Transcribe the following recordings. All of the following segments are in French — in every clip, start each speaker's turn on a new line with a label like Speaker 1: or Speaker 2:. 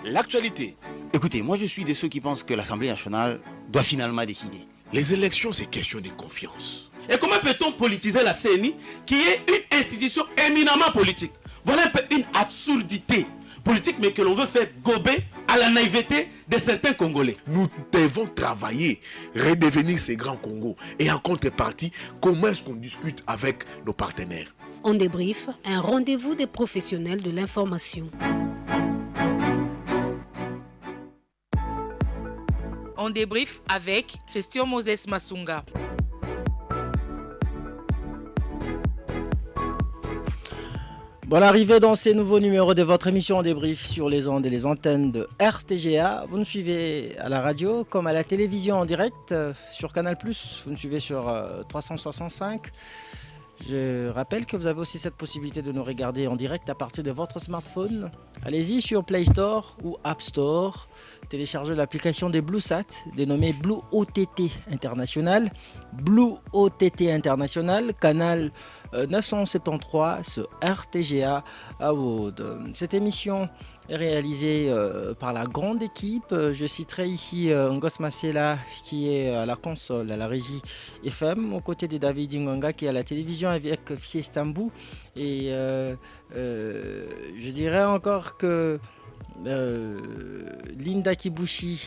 Speaker 1: L'actualité.
Speaker 2: Écoutez, moi je suis de ceux qui pensent que l'Assemblée nationale doit finalement décider.
Speaker 3: Les élections, c'est question de confiance.
Speaker 1: Et comment peut-on politiser la CENI, qui est une institution éminemment politique? Voilà un peu une absurdité politique, mais que l'on veut faire gober à la naïveté de certains Congolais.
Speaker 3: Nous devons travailler, redevenir ces grands Congos. Et en contrepartie, comment est-ce qu'on discute avec nos partenaires?
Speaker 4: On débrief, un rendez-vous des professionnels de l'information.
Speaker 5: On débrief avec Christian Moses Massunga.
Speaker 6: Bonne arrivée dans ces nouveaux numéros de votre émission en débrief sur les ondes et les antennes de RTGA. Vous nous suivez à la radio comme à la télévision en direct sur Canal+. Vous nous suivez sur 365. Je rappelle que vous avez aussi cette possibilité de nous regarder en direct à partir de votre smartphone. Allez-y sur Play Store ou App Store. Téléchargez l'application des BlueSat, dénommée Blue OTT International. Blue OTT International, canal 973 sur RTGA à Aude. Cette émission est réalisée par la grande équipe. Je citerai ici Ngos Masela qui est à la console, à la régie FM, aux côtés de David Inganga qui est à la télévision avec Fiestambou. Et je dirais encore que Linda Kibushi,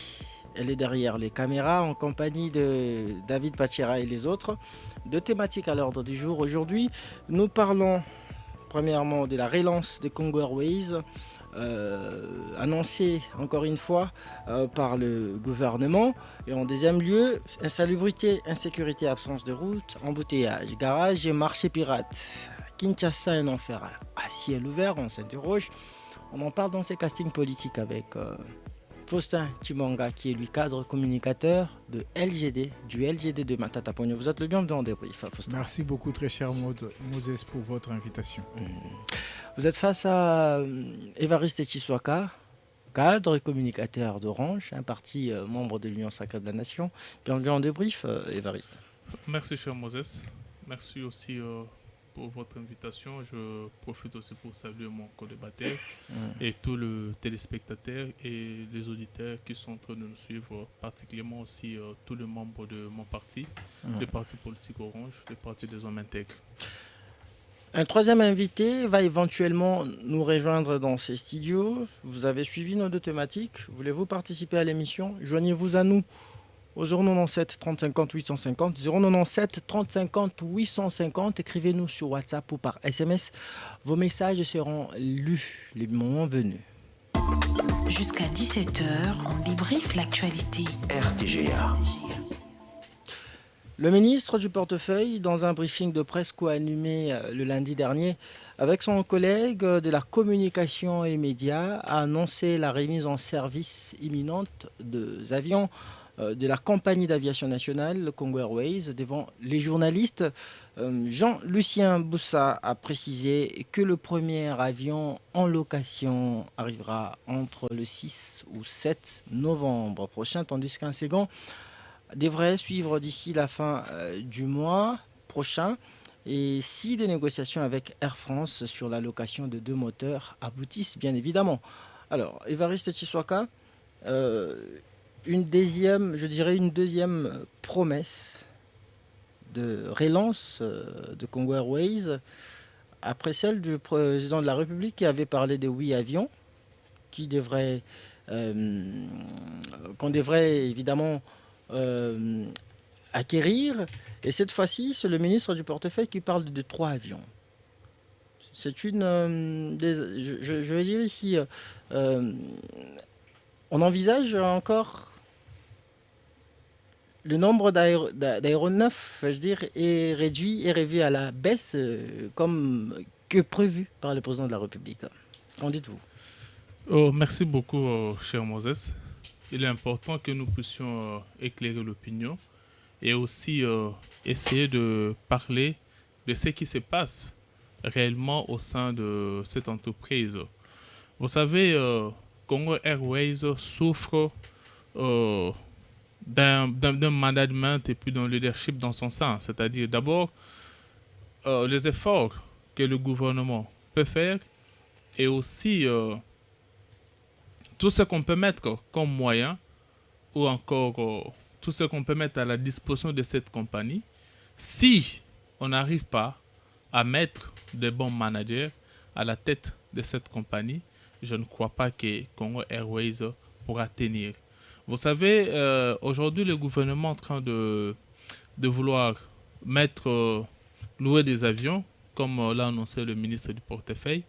Speaker 6: elle est derrière les caméras en compagnie de David Pachera et les autres. Deux thématiques à l'ordre du jour. Aujourd'hui, nous parlons premièrement de la relance des Congo Airways, annoncée encore une fois par le gouvernement. Et en deuxième lieu, insalubrité, insécurité, absence de route, embouteillage, garage et marché pirate. Kinshasa, un enfer à ciel ouvert, on s'interroge. On en parle dans ces castings politiques avec Faustin Chimanga, qui est lui cadre communicateur de LGD, du LGD de Matata Pogno. Vous êtes le bienvenu en débrief, Faustin.
Speaker 7: Merci beaucoup, très cher Moses, pour votre invitation.
Speaker 6: Vous êtes face à Évariste Tshiswaka, cadre et communicateur d'Orange, un parti membre de l'Union Sacrée de la Nation. Bienvenue en débrief, Évariste.
Speaker 8: Merci, cher Moses. Merci aussi pour votre invitation. Je profite aussi pour saluer mon co-débatteur et tous les téléspectateurs et les auditeurs qui sont en train de nous suivre, particulièrement aussi tous les membres de mon parti, le parti politique Orange, le parti des hommes intègres.
Speaker 6: Un troisième invité va éventuellement nous rejoindre dans ces studios. Vous avez suivi nos deux thématiques. Voulez-vous participer à l'émission? Joignez-vous à nous au 097 30 50 850, 097 30 50 850. Écrivez-nous sur WhatsApp ou par SMS. Vos messages seront lus le moment venu.
Speaker 4: Jusqu'à 17h, on débriefe l'actualité.
Speaker 2: RTGA.
Speaker 6: Le ministre du Portefeuille, dans un briefing de presse co-animé le lundi dernier, avec son collègue de la communication et médias, a annoncé la remise en service imminente des avions de la compagnie d'aviation nationale, le Congo Airways, devant les journalistes. Jean-Lucien Boussa a précisé que le premier avion en location arrivera entre le 6 ou 7 novembre prochain, tandis qu'un second devrait suivre d'ici la fin du mois prochain. Et si des négociations avec Air France sur la location de 2 moteurs aboutissent, bien évidemment. Alors, Évariste Tshiswaka, une deuxième promesse de relance de Congo Airways, après celle du président de la République qui avait parlé de 8 avions qu'on devrait évidemment acquérir. Et cette fois-ci, c'est le ministre du Portefeuille qui parle de 3 avions. C'est une... je vais dire ici, on envisage encore... Le nombre d'aéronefs, est réduit et revu à la baisse comme que prévu par le président de la République. Qu'en dites-vous?
Speaker 8: Merci beaucoup, cher Moses. Il est important que nous puissions éclairer l'opinion et aussi essayer de parler de ce qui se passe réellement au sein de cette entreprise. Vous savez, Congo Airways souffre d'un management et puis d'un leadership dans son sein. C'est-à-dire d'abord les efforts que le gouvernement peut faire et aussi tout ce qu'on peut mettre comme moyen ou encore tout ce qu'on peut mettre à la disposition de cette compagnie, si on n'arrive pas à mettre de bons managers à la tête de cette compagnie, je ne crois pas que Congo Airways pourra tenir. Vous savez, aujourd'hui, le gouvernement est en train de vouloir louer des avions, comme l'a annoncé le ministre du Portefeuille.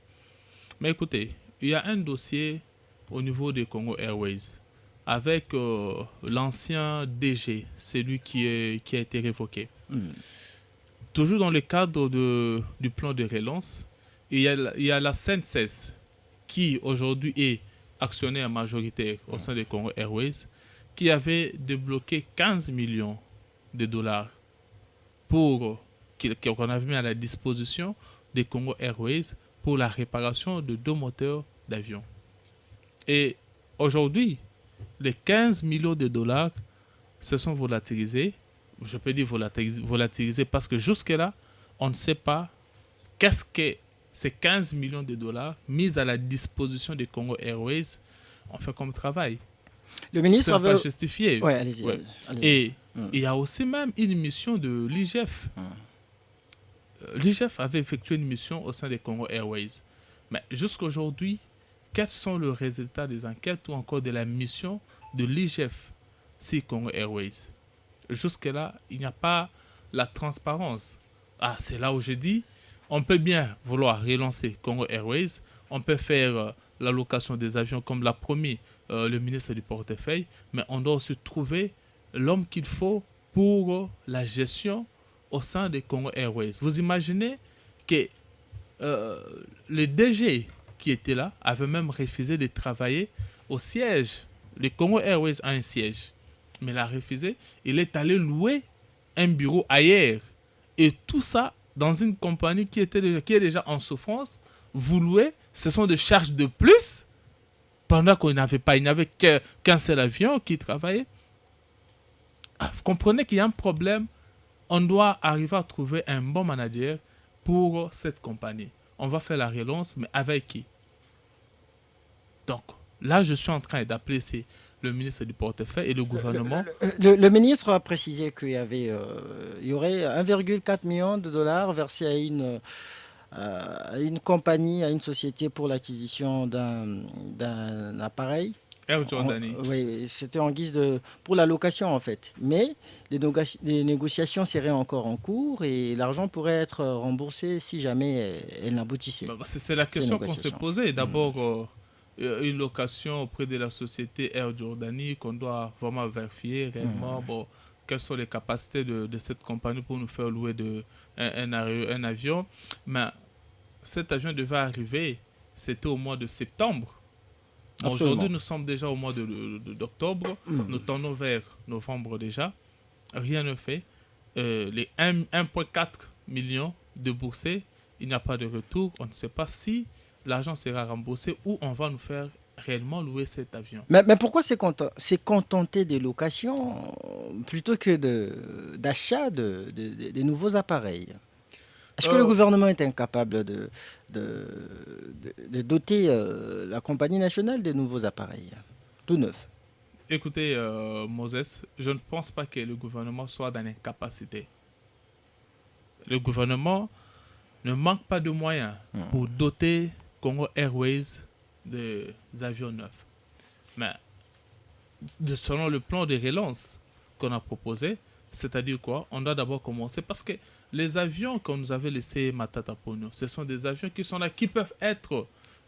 Speaker 8: Mais écoutez, il y a un dossier au niveau de Congo Airways avec l'ancien DG, celui qui a été révoqué. Toujours dans le cadre du plan de relance, il y a la SNCS qui aujourd'hui est actionnaire majoritaire au sein de Congo Airways, qui avait débloqué 15 millions de dollars qu'on avait mis à la disposition de Congo Airways pour la réparation de 2 moteurs d'avion. Et aujourd'hui, les 15 millions de dollars se sont volatilisés. Je peux dire volatilisés parce que jusque-là, on ne sait pas qu'est-ce que ces 15 millions de dollars mis à la disposition de Congo Airways ont fait comme travail.
Speaker 6: Le ministre
Speaker 8: avait... pas justifié.
Speaker 6: Ouais, allez-y.
Speaker 8: Et il y a aussi même une mission de l'IGF. L'IGF avait effectué une mission au sein de Congo Airways. Mais jusqu'à aujourd'hui, quels sont les résultats des enquêtes ou encore de la mission de l'IGF sur Congo Airways? Jusque-là, il n'y a pas la transparence. C'est là où je dis, on peut bien vouloir relancer Congo Airways, on peut faire l'allocation des avions comme l'a promis le ministre du Portefeuille, mais on doit aussi trouver l'homme qu'il faut pour la gestion au sein de Congo Airways. Vous imaginez que le DG qui était là avait même refusé de travailler au siège. Le Congo Airways a un siège, mais il a refusé. Il est allé louer un bureau ailleurs. Et tout ça dans une compagnie qui est déjà en souffrance. Vous louez, ce sont des charges de plus pendant qu'il n'y avait qu'un seul avion qui travaillait. Vous comprenez qu'il y a un problème. On doit arriver à trouver un bon manager pour cette compagnie. On va faire la relance, mais avec qui? Donc, là, je suis en train d'appeler le ministre du Portefeuille et le gouvernement.
Speaker 6: Le ministre a précisé qu'il y aurait 1,4 million de dollars versés à une compagnie, à une société pour l'acquisition d'un appareil.
Speaker 8: Air Jordanie.
Speaker 6: Oui, c'était en guise pour la location en fait. Mais les négociations seraient encore en cours et l'argent pourrait être remboursé si jamais elle n'aboutissait.
Speaker 8: C'est la question qu'on s'est posée. D'abord, une location auprès de la société Air Jordanie qu'on doit vraiment vérifier réellement quelles sont les capacités de cette compagnie pour nous faire louer un avion. Mais cet avion devait arriver, c'était au mois de septembre. Aujourd'hui, nous sommes déjà au mois d'octobre. Nous tendons vers novembre déjà. Rien ne fait. Les 1,4 million de boursiers, il n'y a pas de retour. On ne sait pas si l'argent sera remboursé ou on va nous faire réellement louer cet avion.
Speaker 6: Mais pourquoi c'est contenter des locations plutôt que d'achat de nouveaux appareils? Est-ce que le gouvernement est incapable de doter la compagnie nationale de nouveaux appareils, tout neufs?
Speaker 8: Écoutez, Moses, je ne pense pas que le gouvernement soit dans l'incapacité. Le gouvernement ne manque pas de moyens pour doter Congo Airways des avions neufs. Mais selon le plan de relance qu'on a proposé, c'est-à-dire quoi? On doit d'abord commencer parce que les avions qu'on nous avait laissés Matata Ponyo, ce sont des avions qui sont là, qui peuvent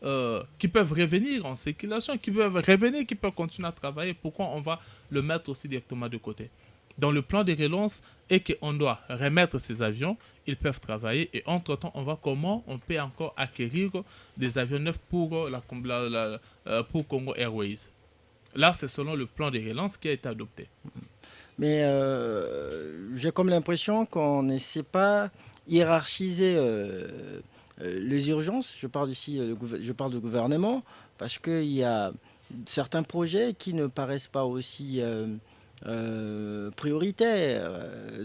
Speaker 8: revenir en circulation, qui peuvent revenir, qui peuvent continuer à travailler. Pourquoi on va le mettre aussi directement de côté? Dans le plan de relance, et qu'on doit remettre ces avions, ils peuvent travailler. Et entre-temps, on voit comment on peut encore acquérir des avions neufs pour Congo Airways. Là, c'est selon le plan de relance qui a été adopté.
Speaker 6: Mais j'ai comme l'impression qu'on ne sait pas hiérarchiser les urgences. Je parle ici, je parle de gouvernement, parce qu'il y a certains projets qui ne paraissent pas aussi prioritaires,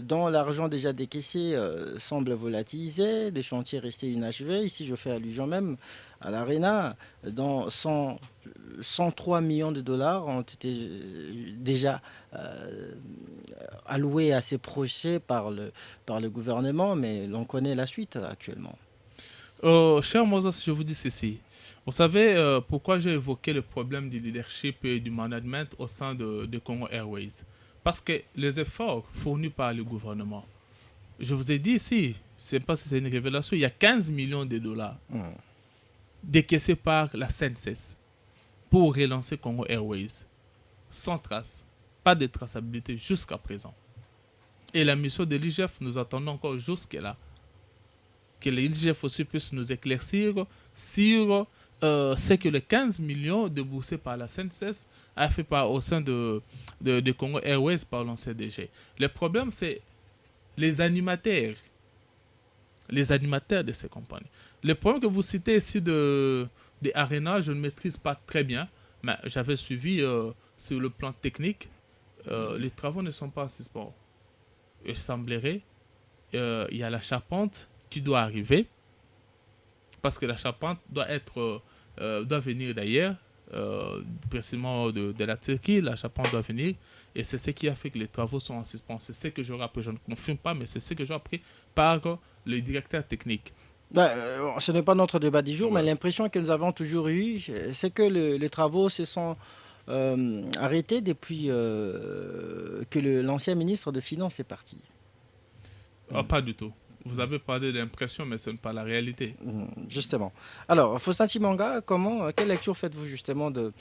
Speaker 6: dont l'argent déjà décaissé semble volatilisé, des chantiers restés inachevés. Ici, je fais allusion même à l'ARENA, dont 103 millions de dollars ont été déjà alloués à ces projets par le gouvernement, mais l'on connaît la suite actuellement.
Speaker 8: Cher Moses, je vous dis ceci. Vous savez pourquoi j'ai évoqué le problème du leadership et du management au sein de Congo Airways? Parce que les efforts fournis par le gouvernement, je vous ai dit ici, je ne sais pas si c'est une révélation, il y a 15 millions de dollars décaissés par la SNCS pour relancer Congo Airways. Sans trace, pas de traçabilité jusqu'à présent. Et la mission de l'IGF, nous attendons encore jusque-là. Que l'IGF aussi puisse nous éclaircir sur c'est que les 15 millions déboursés par la SNCS a fait au sein de Congo Airways par l'ancien DG. Le problème, c'est les animateurs de ces compagnies. Le problème que vous citez ici de Arena, je ne maîtrise pas très bien, mais j'avais suivi sur le plan technique. Les travaux ne sont pas en suspens. Il semblerait il y a la charpente qui doit arriver, parce que la charpente doit venir d'ailleurs, précisément de la Turquie. La charpente doit venir, et c'est ce qui a fait que les travaux sont en suspens. C'est ce que j'aurais appris, je ne confirme pas, mais c'est ce que j'ai appris par le directeur technique.
Speaker 6: Ce n'est pas notre débat du jour, mais l'impression que nous avons toujours eue, c'est que les travaux se sont arrêtés depuis que l'ancien ministre de Finances est parti.
Speaker 8: Pas du tout. Vous avez parlé de l'impression, mais ce n'est pas la réalité.
Speaker 6: Justement. Alors, Faustin Timanga, quelle lecture faites-vous justement de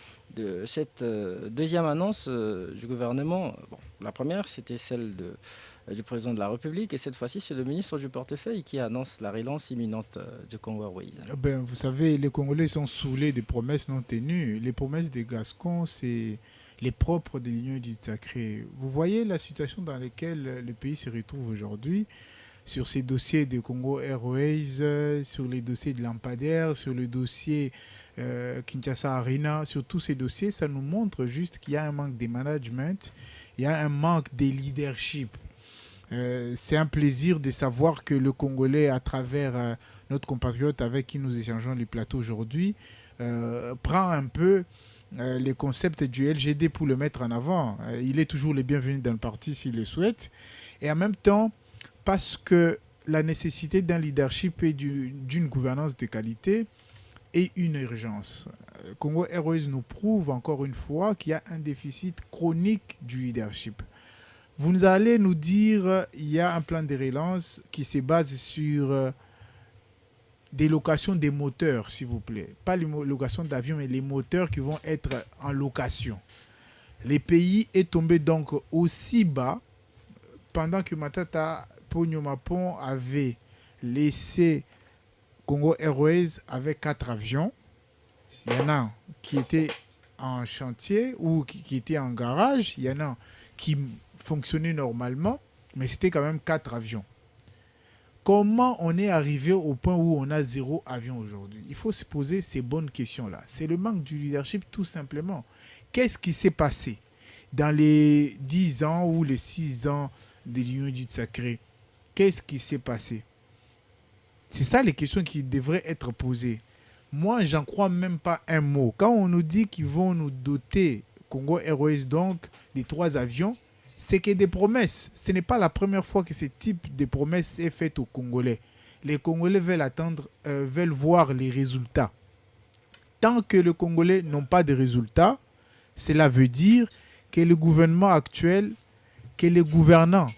Speaker 6: cette deuxième annonce du gouvernement? La première, c'était celle du président de la République, et cette fois-ci, c'est le ministre du portefeuille qui annonce la relance imminente du Congo Airways.
Speaker 7: Vous savez, les Congolais sont saoulés des promesses non tenues. Les promesses des Gascons, c'est les propres de l'Union dite sacrée. Vous voyez la situation dans laquelle le pays se retrouve aujourd'hui, sur ces dossiers de Congo Airways, sur les dossiers de Lampadaire, sur le dossier Kinshasa Arena, sur tous ces dossiers, ça nous montre juste qu'il y a un manque de management, il y a un manque de leadership. C'est un plaisir de savoir que le Congolais, à travers notre compatriote avec qui nous échangeons les plateaux aujourd'hui, prend un peu les concepts du LGD pour le mettre en avant. Il est toujours le bienvenu dans le parti s'il le souhaite. Et en même temps, parce que la nécessité d'un leadership et d'une gouvernance de qualité est une urgence. Congo Airways nous prouve encore une fois qu'il y a un déficit chronique du leadership. Vous allez nous dire qu'il y a un plan de relance qui se base sur des locations des moteurs, s'il vous plaît. Pas les locations d'avions, mais les moteurs qui vont être en location. Le pays est tombé donc aussi bas pendant que Matata Ponyo-Mapon avait laissé Congo Airways avec 4 avions. Il y en a qui étaient en chantier ou qui étaient en garage. Il y en a qui fonctionnaient normalement, mais c'était quand même 4 avions. Comment on est arrivé au point où on a 0 avion aujourd'hui? Il faut se poser ces bonnes questions-là. C'est le manque du leadership tout simplement. Qu'est-ce qui s'est passé dans les 10 ans ou les 6 ans de l'Union dite sacrée? Qu'est-ce qui s'est passé? C'est ça les questions qui devraient être posées. Moi, j'en crois même pas un mot. Quand on nous dit qu'ils vont nous doter, Congo Airways donc, des 3 avions, c'est que des promesses. Ce n'est pas la première fois que ce type de promesse est fait aux Congolais. Les Congolais veulent voir les résultats. Tant que les Congolais n'ont pas de résultats, cela veut dire que le gouvernement actuel, que les gouvernants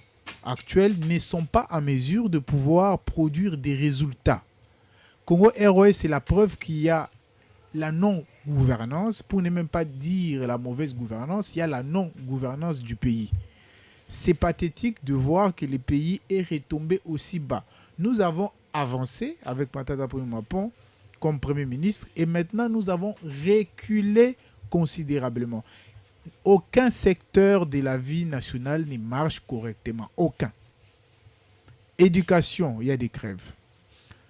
Speaker 7: actuels ne sont pas en mesure de pouvoir produire des résultats. Congo Airways, c'est la preuve qu'il y a la non-gouvernance, pour ne même pas dire la mauvaise gouvernance, il y a la non-gouvernance du pays. C'est pathétique de voir que le pays est retombé aussi bas. Nous avons avancé avec Matata Ponyo-Mapon comme Premier ministre et maintenant nous avons reculé considérablement. Aucun secteur de la vie nationale ne marche correctement. Aucun. Éducation, il y a des grèves.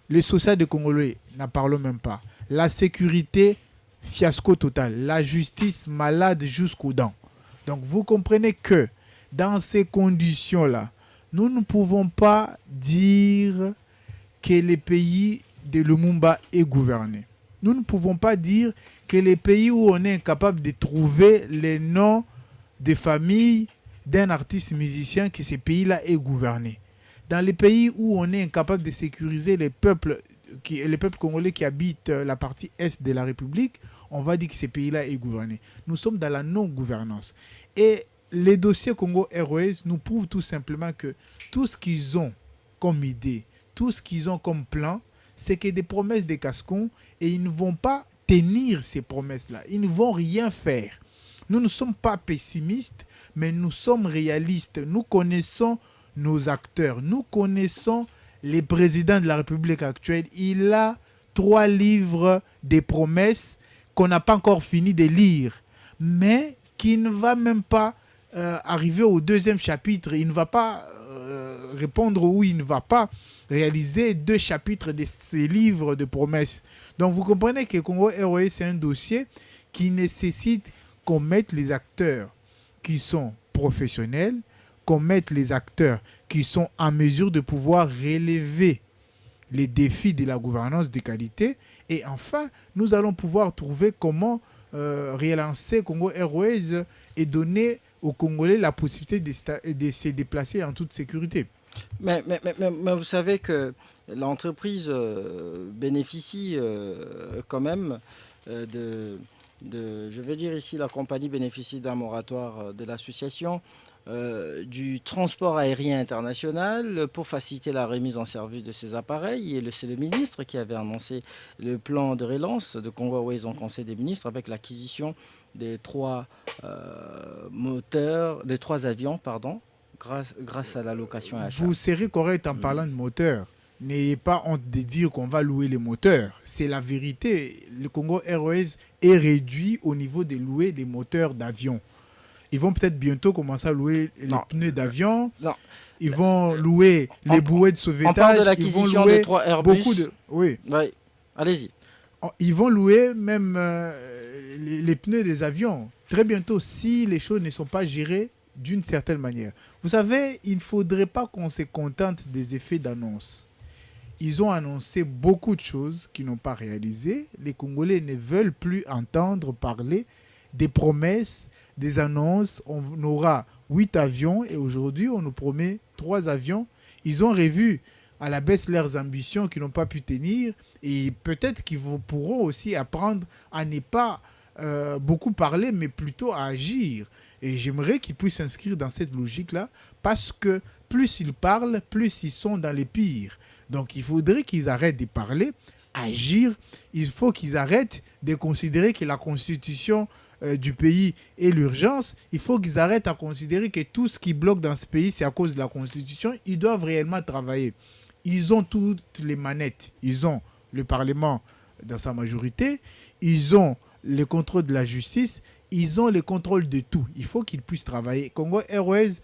Speaker 7: Le social des Congolais, n'en parlons même pas. La sécurité, fiasco total. La justice, malade jusqu'aux dents. Donc vous comprenez que Dans ces conditions-là, nous ne pouvons pas dire que le pays de Lumumba est gouverné. Nous ne pouvons pas dire que les pays où on est incapable de trouver les noms de famille d'un artiste musicien, que ce pays-là est gouverné. Dans les pays où on est incapable de sécuriser les peuples congolais qui habitent la partie est de la République, on va dire que ce pays-là est gouverné. Nous sommes dans la non-gouvernance. Et les dossiers Congo Airways nous prouvent tout simplement que tout ce qu'ils ont comme idée, tout ce qu'ils ont comme plan, c'est que des promesses des Gascons, et ils ne vont pas tenir ces promesses-là. Ils ne vont rien faire. Nous ne sommes pas pessimistes, mais nous sommes réalistes. Nous connaissons nos acteurs. Nous connaissons les présidents de la République actuelle. Il a 3 livres des promesses qu'on n'a pas encore fini de lire, mais qui ne va même pas arriver au 2e chapitre. Il ne va pas répondre ou il ne va pas réaliser 2 chapitres de ces livres de promesses. Donc vous comprenez que Congo Airways, c'est un dossier qui nécessite qu'on mette les acteurs qui sont professionnels, qu'on mette les acteurs qui sont en mesure de pouvoir relever les défis de la gouvernance de qualité. Et enfin, nous allons pouvoir trouver comment relancer Congo Airways et donner aux Congolais la possibilité de se déplacer en toute sécurité.
Speaker 6: Mais vous savez que l'entreprise bénéficie quand même je veux dire ici, la compagnie bénéficie d'un moratoire de l'association du transport aérien international pour faciliter la remise en service de ces appareils. Et c'est le ministre qui avait annoncé le plan de relance de Congo Airways en Conseil des ministres avec l'acquisition des 3 avions, grâce à la location et achat.
Speaker 7: Vous serez correct en parlant de moteurs. N'ayez pas honte de dire qu'on va louer les moteurs. C'est la vérité. Le Congo Airways est réduit au niveau de louer des moteurs d'avion. Ils vont peut-être bientôt commencer à louer les pneus d'avion. Non. Ils vont louer les bouées de sauvetage.
Speaker 6: On parle de l'acquisition de 3 Airbus.
Speaker 7: Beaucoup de... Oui.
Speaker 6: Allez-y.
Speaker 7: Ils vont louer même les pneus des avions. Très bientôt, si les choses ne sont pas gérées d'une certaine manière. Vous savez, il ne faudrait pas qu'on se contente des effets d'annonce. Ils ont annoncé beaucoup de choses qu'ils n'ont pas réalisées. Les Congolais ne veulent plus entendre parler des promesses, des annonces. On aura 8 avions et aujourd'hui, on nous promet 3 avions. Ils ont revu à la baisse leurs ambitions qu'ils n'ont pas pu tenir et peut-être qu'ils pourront aussi apprendre à ne pas beaucoup parler, mais plutôt à agir. Et j'aimerais qu'ils puissent s'inscrire dans cette logique-là parce que plus ils parlent, plus ils sont dans les pires. Donc il faudrait qu'ils arrêtent de parler, agir. Il faut qu'ils arrêtent de considérer que la constitution du pays est l'urgence. Il faut qu'ils arrêtent à considérer que tout ce qui bloque dans ce pays, c'est à cause de la constitution. Ils doivent réellement travailler. Ils ont toutes les manettes. Ils ont le Parlement dans sa majorité. Ils ont le contrôle de la justice. Ils ont le contrôle de tout. Il faut qu'ils puissent travailler. Congo Airways,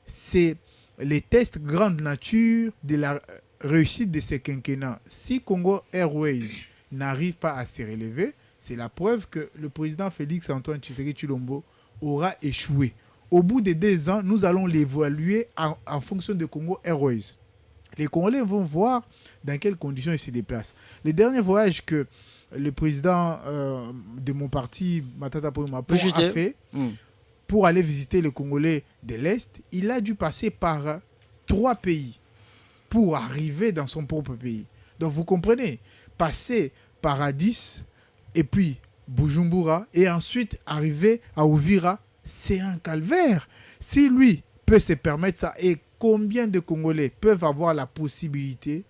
Speaker 7: c'est les tests grande nature de la réussite de ce quinquennat. Si Congo Airways n'arrive pas à se relever, c'est la preuve que le président Félix Antoine Tshisekedi Tshilombo aura échoué. Au bout de 2 ans, nous allons l'évaluer en fonction de Congo Airways. Les Congolais vont voir dans quelles conditions ils se déplacent. Le dernier voyage que le président de mon parti, Matata Poumapo, a fait pour aller visiter les Congolais de l'Est, il a dû passer par 3 pays pour arriver dans son propre pays. Donc vous comprenez, passer par Addis et puis Bujumbura et ensuite arriver à Uvira, c'est un calvaire. Si lui peut se permettre ça, et combien de Congolais peuvent avoir la possibilité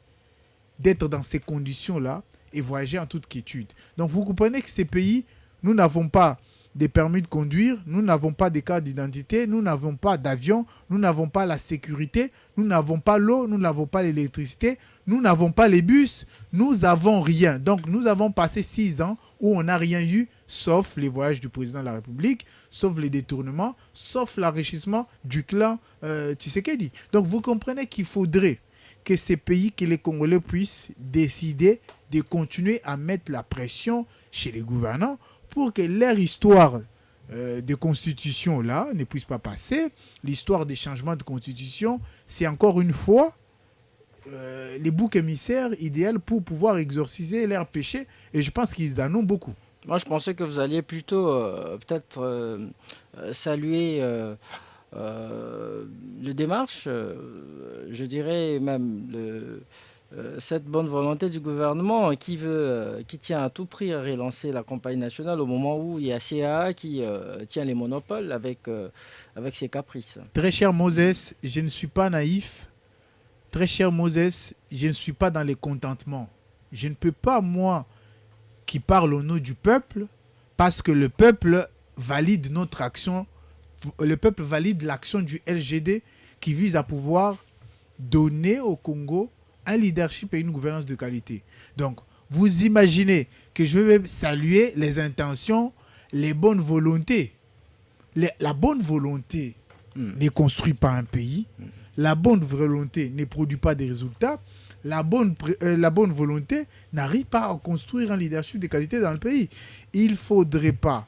Speaker 7: d'être dans ces conditions-là et voyager en toute quiétude. Donc vous comprenez que ces pays, nous n'avons pas des permis de conduire, nous n'avons pas de cartes d'identité, nous n'avons pas d'avion, nous n'avons pas la sécurité, nous n'avons pas l'eau, nous n'avons pas l'électricité, nous n'avons pas les bus, nous n'avons rien. Donc nous avons passé 6 ans où on n'a rien eu, sauf les voyages du président de la République, sauf les détournements, sauf l'enrichissement du clan Tshisekedi. Donc vous comprenez qu'il faudrait que ces pays, que les Congolais puissent décider de continuer à mettre la pression chez les gouvernants pour que leur histoire de constitution là ne puisse pas passer. L'histoire des changements de constitution, c'est encore une fois les boucs émissaires idéaux pour pouvoir exorciser leurs péchés. Et je pense qu'ils en ont beaucoup.
Speaker 6: Moi, je pensais que vous alliez plutôt peut-être saluer les démarches, je dirais même cette bonne volonté du gouvernement qui tient à tout prix à relancer la campagne nationale au moment où il y a CA qui tient les monopoles avec ses caprices.
Speaker 7: Très cher Moses, je ne suis pas naïf. Très cher Moses, je ne suis pas dans les contentements. Je ne peux pas, moi, qui parle au nom du peuple, parce que le peuple valide notre action, le peuple valide l'action du LGD qui vise à pouvoir donner au Congo un leadership et une gouvernance de qualité. Donc, vous imaginez que je vais saluer les intentions, les bonnes volontés. La bonne volonté ne construit pas un pays. La bonne volonté ne produit pas des résultats. La bonne volonté n'arrive pas à construire un leadership de qualité dans le pays. Il ne faudrait pas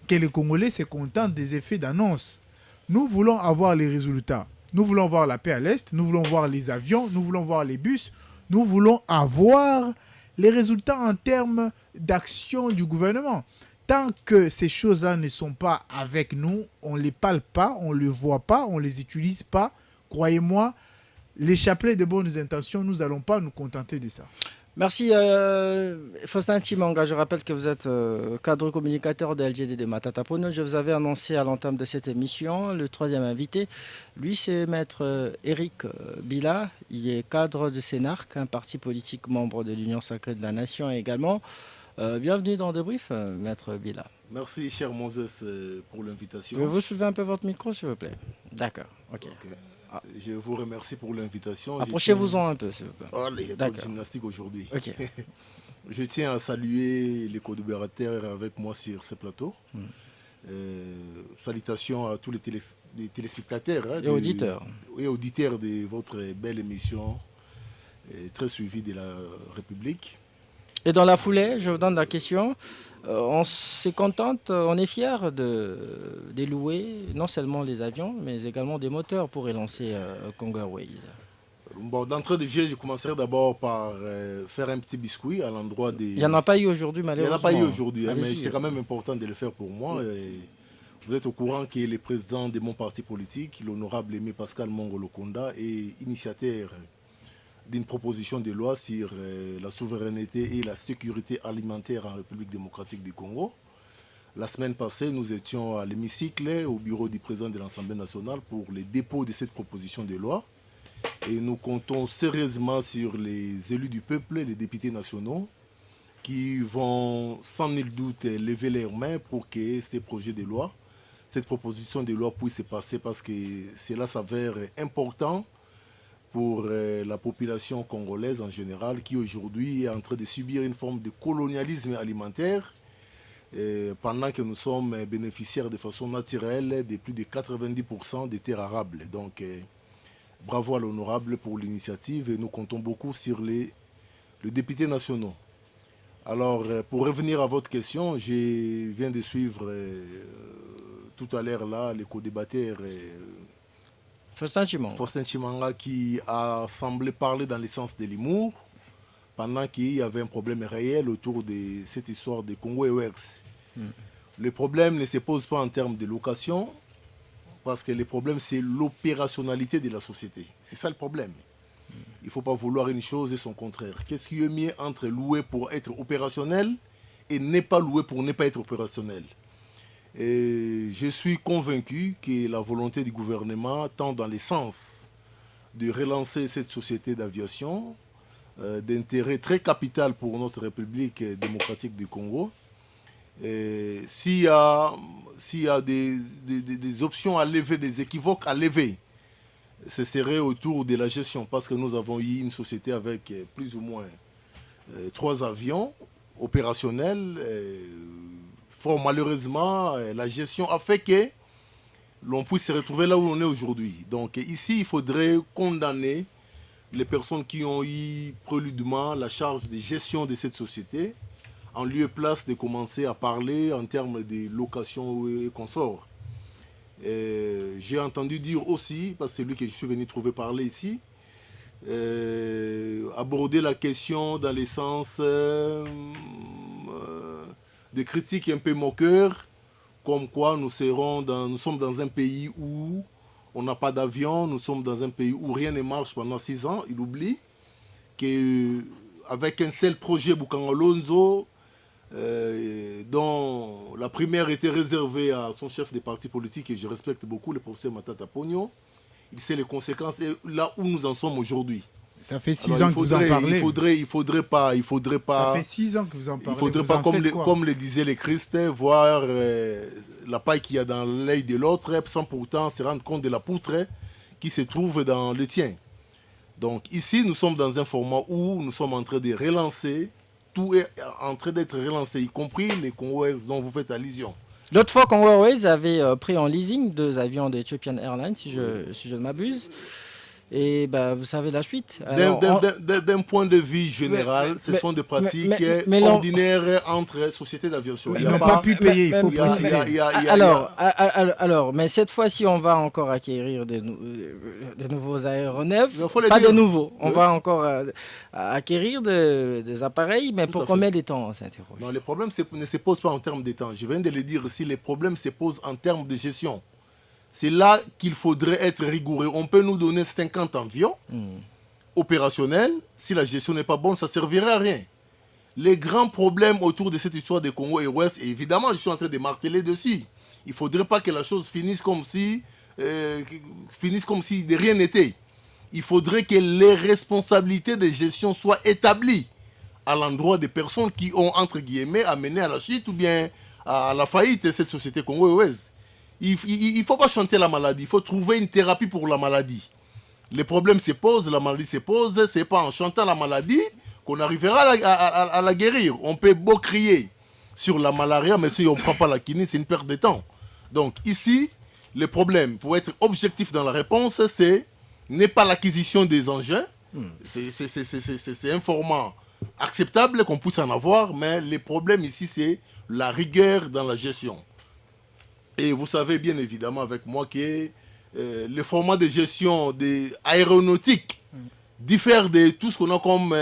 Speaker 7: que les Congolais se contentent des effets d'annonce. Nous voulons avoir les résultats. Nous voulons voir la paix à l'Est. Nous voulons voir les avions. Nous voulons voir les bus. Nous voulons avoir les résultats en termes d'action du gouvernement. Tant que ces choses-là ne sont pas avec nous, on ne les parle pas, on ne les voit pas, on ne les utilise pas. Croyez-moi, les chapelets de bonnes intentions, nous n'allons pas nous contenter de ça.
Speaker 6: Merci Faustin Chimanga. Je rappelle que vous êtes cadre communicateur de LGD de Matata Pono. Je vous avais annoncé à l'entame de cette émission le troisième invité. Lui, c'est maître Eric Bila. Il est cadre de CENARC, un parti politique membre de l'Union sacrée de la Nation également. Bienvenue dans Débrief, maître Bila.
Speaker 9: Merci, cher Moses, pour l'invitation.
Speaker 6: Pouvez-vous soulever un peu votre micro, s'il vous plaît? D'accord, ok.
Speaker 9: Ah. Je vous remercie pour l'invitation.
Speaker 6: Approchez-vous-en un peu, s'il vous plaît.
Speaker 9: Oh, il y a trop de gymnastique aujourd'hui.
Speaker 6: Okay.
Speaker 9: Je tiens à saluer les collaborateurs avec moi sur ce plateau. Salutations à tous les téléspectateurs et auditeurs de votre belle émission, très suivie de la République.
Speaker 6: Et dans la foulée, je vous donne la question. On se contente, on est fiers de louer non seulement les avions, mais également des moteurs pour relancer Congo Airways.
Speaker 9: Bon, d'entrée de jeu, je commencerai d'abord par faire un petit biscuit à l'endroit des...
Speaker 6: Il n'y en a pas eu aujourd'hui, malheureusement.
Speaker 9: Il n'y en a pas eu aujourd'hui, mais c'est quand même important de le faire pour moi. Et vous êtes au courant que le président de mon parti politique, l'honorable Aimé Pascal Mongo-Lokonda, est initiateur d'une proposition de loi sur la souveraineté et la sécurité alimentaire en République démocratique du Congo. La semaine passée, nous étions à l'hémicycle, au bureau du président de l'Assemblée nationale pour le dépôt de cette proposition de loi. Et nous comptons sérieusement sur les élus du peuple, les députés nationaux, qui vont sans nul doute lever leurs mains pour que ces projets de loi, cette proposition de loi puisse se passer parce que cela s'avère important pour la population congolaise en général qui aujourd'hui est en train de subir une forme de colonialisme alimentaire pendant que nous sommes bénéficiaires de façon naturelle de plus de 90% des terres arables. Donc bravo à l'honorable pour l'initiative et nous comptons beaucoup sur les députés nationaux. Alors pour revenir à votre question, je viens de suivre tout à l'heure là les co-débatteurs
Speaker 6: Faustin
Speaker 9: Chimanga qui a semblé parler dans le sens de l'humour pendant qu'il y avait un problème réel autour de cette histoire de Congo Airways. Le problème ne se pose pas en termes de location parce que le problème c'est l'opérationnalité de la société. C'est ça le problème. Il ne faut pas vouloir une chose et son contraire. Qu'est-ce qui est mieux entre louer pour être opérationnel et ne pas louer pour ne pas être opérationnel? Et je suis convaincu que la volonté du gouvernement tend dans le sens de relancer cette société d'aviation d'intérêt très capital pour notre République démocratique du Congo. S'il y a des options à lever, des équivoques à lever, ce serait autour de la gestion parce que nous avons eu une société avec plus ou moins 3 avions opérationnels. Fort malheureusement, la gestion a fait que l'on puisse se retrouver là où on est aujourd'hui. Donc ici, il faudrait condamner les personnes qui ont eu préludement la charge de gestion de cette société en lieu et place de commencer à parler en termes de location et consorts. J'ai entendu dire aussi, parce que c'est lui que je suis venu trouver parler ici, aborder la question dans le sens des critiques un peu moqueurs, comme quoi nous sommes dans un pays où on n'a pas d'avion, nous sommes dans un pays où rien ne marche pendant 6 ans. Il oublie qu'avec un seul projet Boukangalonzo, dont la primaire était réservée à son chef de parti politique, et je respecte beaucoup, le professeur Matata Pogno, il sait les conséquences et là où nous en sommes aujourd'hui.
Speaker 7: Ça fait 6 ans que vous en parlez.
Speaker 9: Il faudrait pas.
Speaker 7: Ça fait 6 ans que vous en parlez.
Speaker 9: Il faudrait pas, comme le disait les Christ, voir la paille qu'il y a dans l'œil de l'autre, sans pourtant se rendre compte de la poutre qui se trouve dans le tien. Donc ici, nous sommes dans un format où nous sommes en train de relancer. Tout est en train d'être relancé, y compris les Congolais dont vous faites allusion.
Speaker 6: L'autre fois, Congo Airways avait pris en leasing 2 avions d'Ethiopian Airlines, si je ne m'abuse. Et vous savez la suite.
Speaker 9: D'un point de vue général, ce sont des pratiques ordinaires entre sociétés d'aviation.
Speaker 7: Ils n'ont pas pu payer, il faut préciser.
Speaker 6: Alors, mais cette fois-ci, on va encore acquérir de nouveaux aéronefs. Pas de nouveaux. On va encore acquérir des appareils, mais pour combien de temps, on s'interroge?
Speaker 9: Non, le problème ne se pose pas en termes de temps. Je viens de le dire ici, les problèmes se posent en termes de gestion. C'est là qu'il faudrait être rigoureux. On peut nous donner 50 avions opérationnels. Si la gestion n'est pas bonne, ça ne servirait à rien. Les grands problèmes autour de cette histoire de Congo Airways, et évidemment, je suis en train de marteler dessus. Il ne faudrait pas que la chose finisse comme si de rien n'était. Il faudrait que les responsabilités de gestion soient établies à l'endroit des personnes qui ont, entre guillemets, amené à la chute ou bien à la faillite de cette société Congo Airways. Il ne faut pas chanter la maladie, il faut trouver une thérapie pour la maladie. Les problèmes se posent, la maladie se pose, ce n'est pas en chantant la maladie qu'on arrivera à la guérir. On peut beau crier sur la malaria, mais si on ne prend pas la quinine, c'est une perte de temps. Donc ici, le problème, pour être objectif dans la réponse, n'est pas l'acquisition des engins, c'est un format acceptable qu'on puisse en avoir, mais le problème ici, c'est la rigueur dans la gestion. Et vous savez bien évidemment avec moi que le format de gestion aéronautique diffère de tout ce qu'on a comme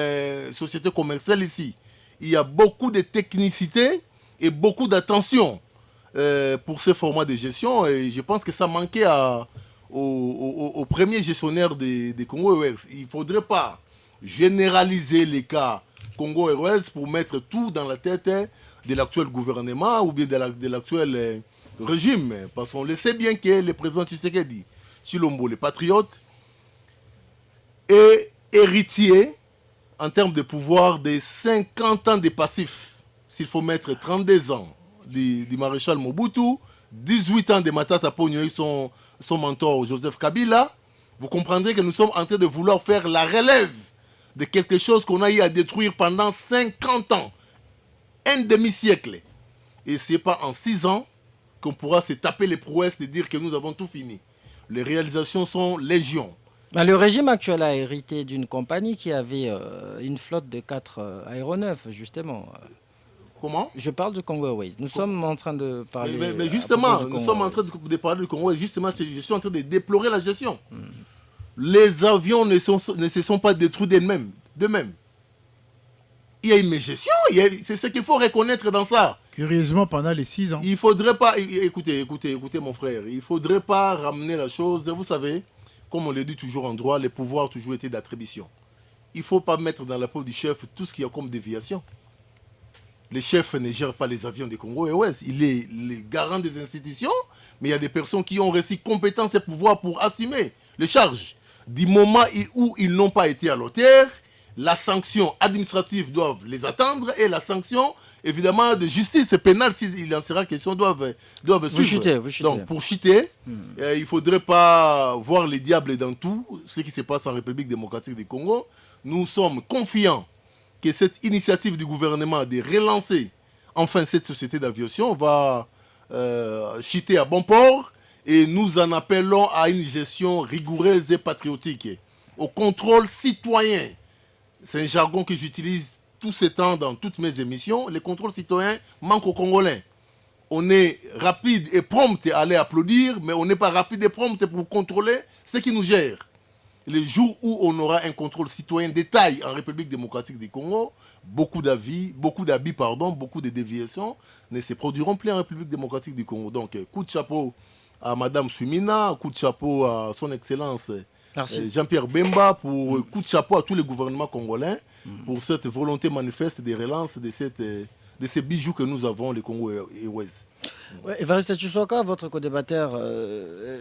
Speaker 9: société commerciale ici. Il y a beaucoup de technicité et beaucoup d'attention pour ce format de gestion. Et je pense que ça manquait au premier gestionnaire des Congo Airways. Il ne faudrait pas généraliser les cas Congo Airways pour mettre tout dans la tête de l'actuel gouvernement ou bien de l'actuel régime, parce qu'on le sait bien que le président Tshisekedi Tshilombo, le patriote, est héritier en termes de pouvoir des 50 ans de passifs. S'il faut mettre 32 ans du maréchal Mobutu, 18 ans de Matata Pogno et son mentor Joseph Kabila, vous comprendrez que nous sommes en train de vouloir faire la relève de quelque chose qu'on a eu à détruire pendant 50 ans, un demi-siècle. Et ce n'est pas en 6 ans qu'on pourra se taper les prouesses de dire que nous avons tout fini. Les réalisations sont légion.
Speaker 6: Le régime actuel a hérité d'une compagnie qui avait une flotte de 4 aéronefs, justement.
Speaker 9: Comment?
Speaker 6: Je parle de Congo Airways. Nous sommes en train de parler...
Speaker 9: Mais justement, nous sommes en train de parler de Congo Airways. Justement, je suis en train de déplorer la gestion. Les avions ne se sont pas détruits d'eux-mêmes. Il y a une gestion, c'est ce qu'il faut reconnaître dans ça.
Speaker 7: Curieusement, pendant les 6 ans.
Speaker 9: Il ne faudrait pas, écoutez mon frère, il ne faudrait pas ramener la chose, vous savez, comme on le dit toujours en droit, les pouvoirs ont toujours été d'attribution. Il ne faut pas mettre dans la peau du chef tout ce qu'il y a comme déviation. Le chef ne gère pas les avions des Congo Airways, il est le garant des institutions, mais il y a des personnes qui ont reçu compétences et pouvoirs pour assumer les charges. Du moment où ils n'ont pas été à l'auteur, la sanction administrative doivent les attendre et la sanction, évidemment, de justice pénale, s'il en sera question, doivent suivre.
Speaker 6: Vous chutez.
Speaker 9: Donc, pour chuter, il ne faudrait pas voir les diables dans tout ce qui se passe en République démocratique du Congo. Nous sommes confiants que cette initiative du gouvernement de relancer enfin cette société d'aviation va chuter à bon port et nous en appelons à une gestion rigoureuse et patriotique, au contrôle citoyen. C'est un jargon que j'utilise tout ce temps dans toutes mes émissions, les contrôles citoyens manquent aux Congolais. On est rapide et prompt à aller applaudir, mais on n'est pas rapide et prompt pour contrôler ce qui nous gère. Le jour où on aura un contrôle citoyen de taille en République démocratique du Congo, beaucoup d'abus, beaucoup de déviations ne se produiront plus en République démocratique du Congo. Donc, coup de chapeau à Madame Soumina, coup de chapeau à son Excellence Jean-Pierre Bemba, coup de chapeau à tous les gouvernements congolais pour cette volonté manifeste de relance de ces bijoux que nous avons, les Congo Airways.
Speaker 6: Ouais, Evariste Tchisoka, votre co-débatteur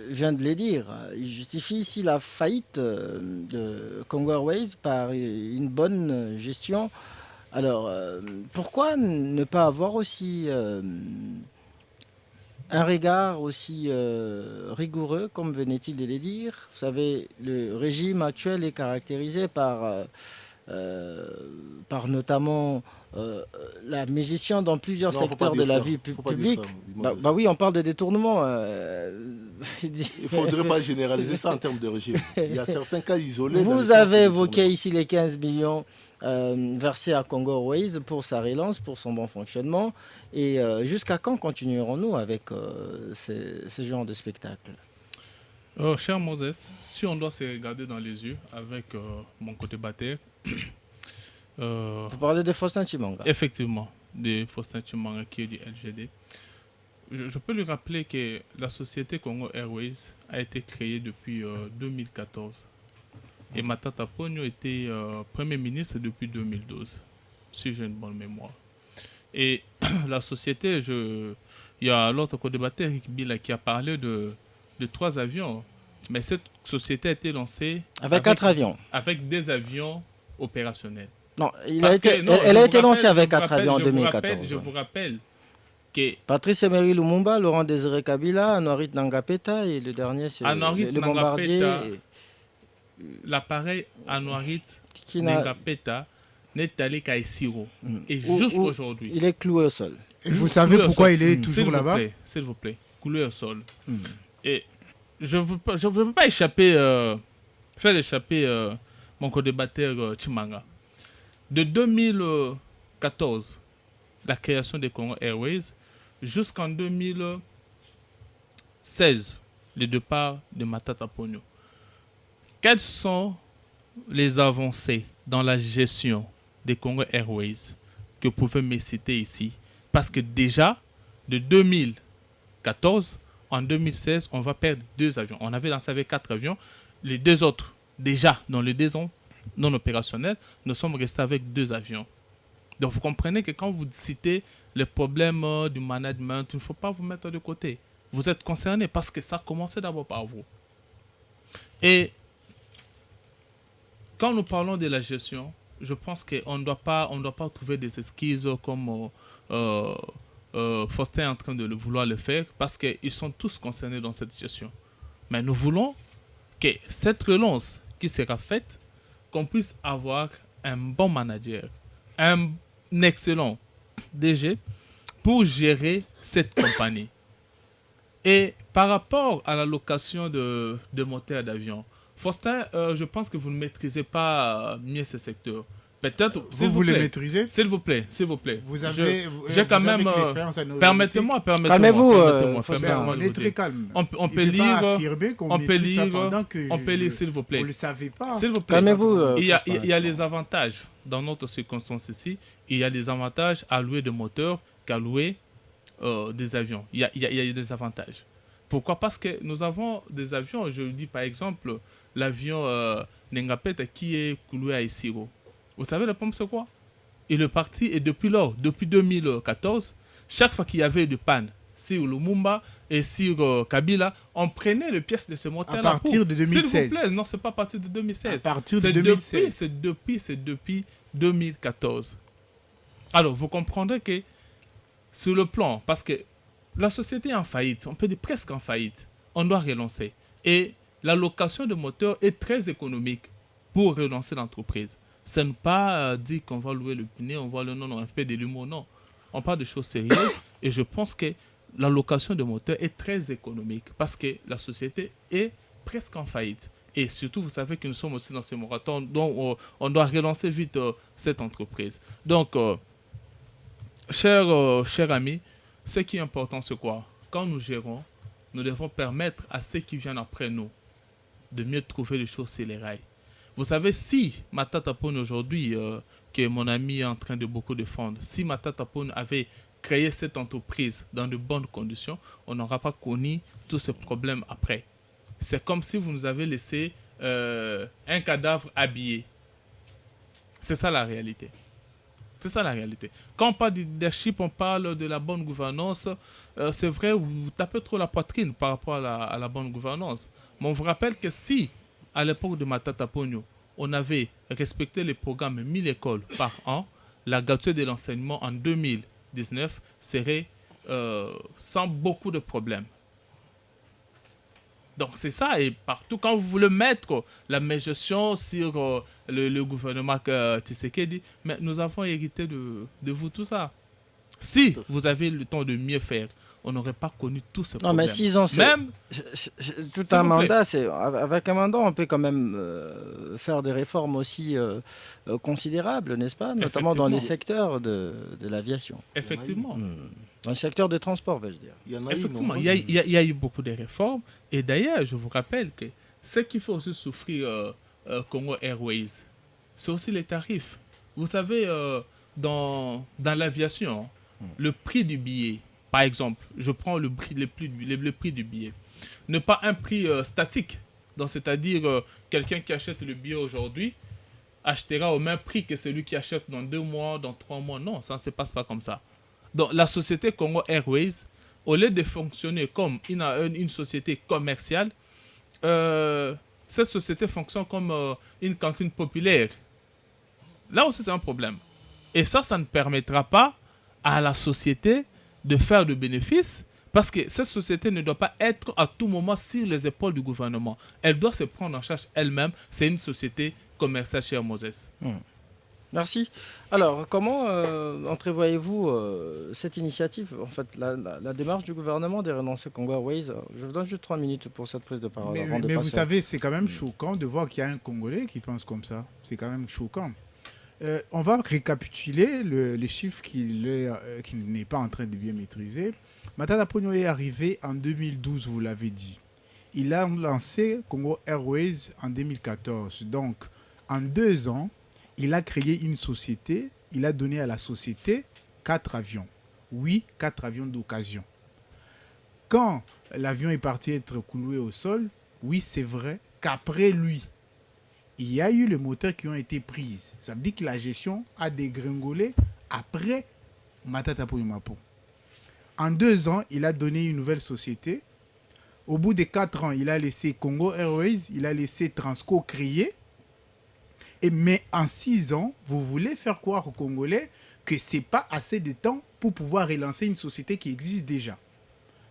Speaker 6: vient de le dire. Il justifie ici la faillite de Congo Airways par une bonne gestion. Alors, pourquoi ne pas avoir aussi un regard aussi rigoureux, comme venait-il de le dire? Vous savez, le régime actuel est caractérisé par notamment la mégestion dans plusieurs secteurs de la vie publique. Bah oui, on parle de détournement.
Speaker 9: Il ne faudrait pas généraliser ça en termes de régime. Il y a certains cas isolés.
Speaker 6: Vous avez évoqué ici les 15 millions versés à Congo Airways pour sa relance, pour son bon fonctionnement. Et jusqu'à quand continuerons-nous avec ce genre de spectacle?
Speaker 8: Cher Moses, si on doit se regarder dans les yeux avec mon côté batteur,
Speaker 6: vous parlez de Faustin Tshimanga.
Speaker 8: Effectivement, de Faustin Tshimanga qui est du LGD. Je peux lui rappeler que la société Congo Airways a été créée depuis 2014. Et Matata Ponyo était Premier ministre depuis 2012, si j'ai une bonne mémoire. Et la société, il y a l'autre co-débatteur, Eric Bila, qui a parlé de 3 avions. Mais cette société a été lancée
Speaker 6: avec 4 avions.
Speaker 8: Avec des avions opérationnels.
Speaker 6: Non, elle a été lancée avec 4 avions en 2014.
Speaker 8: Je vous rappelle que
Speaker 6: Patrice Emery Lumumba, Laurent Désiré Kabila, Anouarit Nangapeta et le dernier c'est le bombardier.
Speaker 8: L'appareil Anouarit Nangapeta n'est allé qu'à Essiro. Et jusqu'aujourd'hui.
Speaker 6: Il est cloué au sol.
Speaker 7: Et vous savez pourquoi il est toujours là-bas?
Speaker 8: S'il vous plaît, cloué au sol. Et je ne veux pas échapper, faire échapper mon co-débatteur Tshimanga. De 2014, la création des Congo Airways, jusqu'en 2016, le départ de Matata Ponyo. Quelles sont les avancées dans la gestion des Congo Airways que vous pouvez me citer ici? Parce que déjà, de 2014, en 2016, on va perdre 2 avions. On avait lancé avec 4 avions. Les 2 autres, déjà, dans les 2 ans non opérationnels, nous sommes restés avec 2 avions. Donc, vous comprenez que quand vous citez les problèmes du management, il ne faut pas vous mettre de côté. Vous êtes concerné parce que ça a commencé d'abord par vous. Et quand nous parlons de la gestion, je pense qu'on ne doit pas trouver des excuses comme Faustin est en train de vouloir le faire parce qu'ils sont tous concernés dans cette gestion. Mais nous voulons que cette relance qui sera faite, qu'on puisse avoir un bon manager, un excellent DG pour gérer cette compagnie. Et par rapport à la location de moteurs d'avion, Faustin, je pense que vous ne maîtrisez pas mieux ce secteur. Peut-être.
Speaker 7: Vous le maîtrisez?
Speaker 8: S'il vous plaît, s'il vous plaît.
Speaker 7: Vous avez
Speaker 8: quand même. Permettez-moi.
Speaker 7: Permettez-moi. On est très calme.
Speaker 8: On peut lire. On peut lire, s'il vous plaît.
Speaker 7: Vous ne le savez pas.
Speaker 8: S'il vous plaît.
Speaker 6: Calmez-vous.
Speaker 8: Il y a les avantages dans notre circonstance ici. Il y a les avantages à louer des moteurs qu'à louer des avions. Il y a des avantages. Pourquoi? Parce que nous avons des avions. Je dis par exemple l'avion Nengapeta qui est loué à Essiro. Vous savez, le pompe, c'est quoi? Il est parti et depuis lors, depuis 2014, chaque fois qu'il y avait de panne sur Lumumba et sur Kabila, on prenait les pièces de ce moteur-là.
Speaker 7: À partir de 2016.
Speaker 8: S'il vous plaît, non, c'est pas à partir de 2016.
Speaker 7: À partir de 2016.
Speaker 8: C'est depuis 2014. Alors, vous comprendrez que sur le plan, parce que la société est en faillite, on peut dire presque en faillite, on doit relancer. Et la location de moteurs est très économique pour relancer l'entreprise. Ce n'est pas dire qu'on va louer le pneu, on va le non, on fait de l'humour, non. On parle de choses sérieuses et je pense que la location de moteurs est très économique parce que la société est presque en faillite. Et surtout, vous savez que nous sommes aussi dans ces marathons, donc on doit relancer vite cette entreprise. Donc, chers amis, ce qui est important, c'est quoi? Quand nous gérons, nous devons permettre à ceux qui viennent après nous de mieux trouver les choses sur les rails. Vous savez, si Matata Ponyo aujourd'hui, que mon ami est en train de beaucoup défendre, si Matata Ponyo avait créé cette entreprise dans de bonnes conditions, on n'aura pas connu tous ces problèmes après. C'est comme si vous nous avez laissé un cadavre habillé. C'est ça la réalité. C'est ça la réalité. Quand on parle de leadership, on parle de la bonne gouvernance. C'est vrai, vous tapez trop la poitrine par rapport à la bonne gouvernance. Mais on vous rappelle que si, à l'époque de Matata Ponyo, on avait respecté les programmes 1000 écoles par an, la gratuité de l'enseignement en 2019 serait sans beaucoup de problèmes. Donc c'est ça, et partout quand vous voulez mettre la gestion sur le gouvernement Tshisekedi, mais nous avons hérité de vous tout ça. Si vous avez le temps de mieux faire, on n'aurait pas connu tous ces problèmes.
Speaker 6: Non, mais 6 ans, c'est
Speaker 8: même
Speaker 6: tout un mandat. Avec un mandat, on peut quand même faire des réformes aussi considérables, n'est-ce pas? Notamment dans les secteurs de l'aviation.
Speaker 8: Effectivement.
Speaker 6: Dans le secteur des transports, vais-je dire.
Speaker 8: Effectivement, il y a eu beaucoup de réformes. Et d'ailleurs, je vous rappelle que ce qui fait aussi souffrir Congo Airways, c'est aussi les tarifs. Vous savez, dans l'aviation, le prix du billet, par exemple, je prends le prix du billet, n'est pas un prix statique. Donc, c'est-à-dire, quelqu'un qui achète le billet aujourd'hui achètera au même prix que celui qui achète dans 2 mois, dans 3 mois. Non, ça ne se passe pas comme ça. Donc, la société Congo Airways, au lieu de fonctionner comme une société commerciale, cette société fonctionne comme une cantine populaire. Là aussi, c'est un problème. Et ça ne permettra pas à la société de faire de bénéfices parce que cette société ne doit pas être à tout moment sur les épaules du gouvernement. Elle doit se prendre en charge elle-même. C'est une société commerciale, cher Moses.
Speaker 6: Merci. Alors, comment entrevoyez-vous cette initiative, en fait, la démarche du gouvernement de renoncer Congo Airways? Je vous donne juste 3 minutes pour cette prise de parole.
Speaker 7: Mais vous savez, c'est quand même choquant de voir qu'il y a un Congolais qui pense comme ça. C'est quand même choquant. On va récapituler les chiffres qu'il n'est pas en train de bien maîtriser. Matata Ponyo est arrivé en 2012, vous l'avez dit. Il a lancé Congo Airways en 2014. Donc, en 2 ans, il a créé une société. Il a donné à la société 4 avions. Oui, 4 avions d'occasion. Quand l'avion est parti être cloué au sol, oui, c'est vrai qu'après lui, il y a eu les moteurs qui ont été prises. Ça veut dire que la gestion a dégringolé après Matata Ponyo Mapo. En 2 ans, il a donné une nouvelle société. Au bout de 4 ans, il a laissé Congo Airways, il a laissé Transco créer. Mais en 6 ans, vous voulez faire croire aux Congolais que ce n'est pas assez de temps pour pouvoir relancer une société qui existe déjà.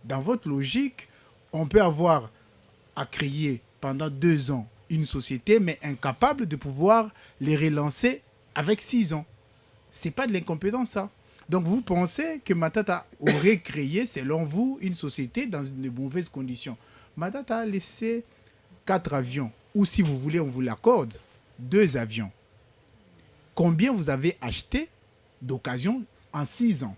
Speaker 7: Dans votre logique, on peut avoir à créer pendant 2 ans une société, mais incapable de pouvoir les relancer avec 6 ans. Ce n'est pas de l'incompétence, ça. Donc vous pensez que Matata aurait créé, selon vous, une société dans de mauvaises conditions. Matata a laissé 4 avions, ou si vous voulez, on vous l'accorde, 2 avions. Combien vous avez acheté d'occasion en 6 ans?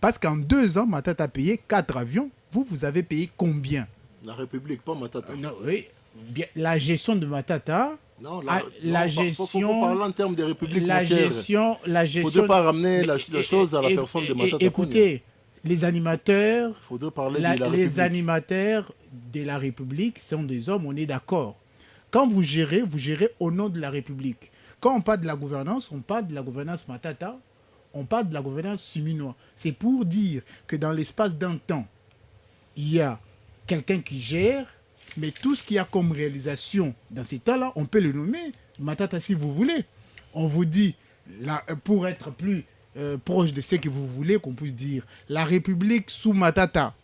Speaker 7: Parce qu'en 2 ans, Matata a payé 4 avions. Vous avez payé combien?
Speaker 9: La République, pas Matata.
Speaker 7: Non, oui. Bien, la gestion de Matata...
Speaker 9: Non,
Speaker 7: la gestion...
Speaker 9: faut parler en termes de République,
Speaker 7: la gestion...
Speaker 9: Il ne faudrait pas ramener la chose à la personne de Matata.
Speaker 7: Écoutez, les animateurs...
Speaker 9: Faudrait parler de la République.
Speaker 7: Les animateurs de la République sont des hommes, on est d'accord. Quand vous gérez au nom de la République. Quand on parle de la gouvernance, on parle de la gouvernance Matata, on parle de la gouvernance Suminois. C'est pour dire que dans l'espace d'un temps, il y a quelqu'un qui gère, mais tout ce qu'il y a comme réalisation dans ces temps-là, on peut le nommer Matata si vous voulez. On vous dit, pour être plus proche de ce que vous voulez, qu'on puisse dire, la République sous Matata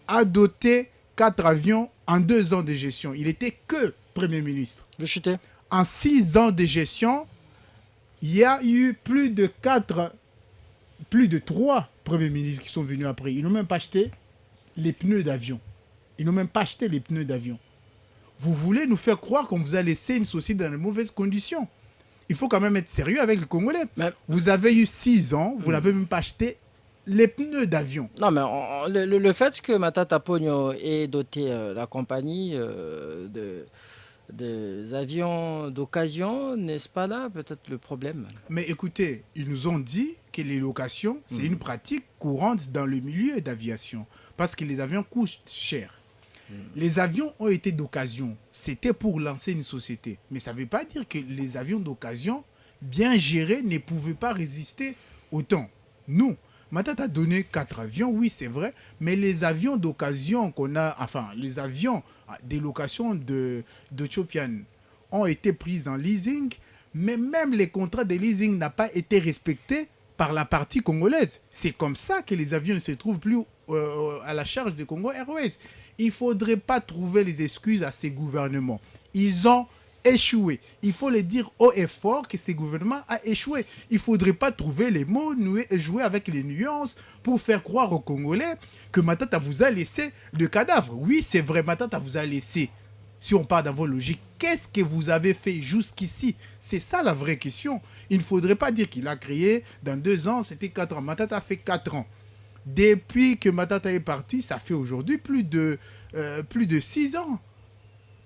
Speaker 7: a doté 4 avions en 2 ans de gestion. Il n'était que Premier ministre.
Speaker 6: Je chutais.
Speaker 7: En 6 ans de gestion, il y a eu plus de 3 premiers ministres qui sont venus après. Ils n'ont même pas acheté les pneus d'avion. Vous voulez nous faire croire qu'on vous a laissé une société dans de mauvaises conditions. Il faut quand même être sérieux avec les Congolais. Vous avez eu 6 ans, vous n'avez même pas acheté les pneus d'avion.
Speaker 6: Non, mais le fait que Matata Ponyo ait doté la compagnie des avions d'occasion, n'est-ce pas là peut-être le problème?
Speaker 7: Mais écoutez, ils nous ont dit que les locations, c'est une pratique courante dans le milieu d'aviation, parce que les avions coûtent cher. Les avions ont été d'occasion. C'était pour lancer une société. Mais ça ne veut pas dire que les avions d'occasion, bien gérés, ne pouvaient pas résister au temps. Nous, Matata a donné 4 avions, oui, c'est vrai. Mais les avions d'occasion qu'on a, enfin, les avions des locations d'Ethiopian ont été pris en leasing. Mais même les contrats de leasing n'ont pas été respectés par la partie congolaise. C'est comme ça que les avions ne se trouvent plus à la charge de Congo Airways. Il ne faudrait pas trouver les excuses à ces gouvernements. Ils ont échoué. Il faut le dire haut et fort que ce gouvernement a échoué. Il ne faudrait pas trouver les mots, jouer avec les nuances pour faire croire aux Congolais que Matata vous a laissé le cadavre. Oui, c'est vrai, Matata vous a laissé. Si on part dans vos logiques, qu'est-ce que vous avez fait jusqu'ici? C'est ça la vraie question. Il ne faudrait pas dire qu'il a créé dans 2 ans, c'était 4 ans. Matata a fait 4 ans. Depuis que Matata est parti, ça fait aujourd'hui plus de 6 ans.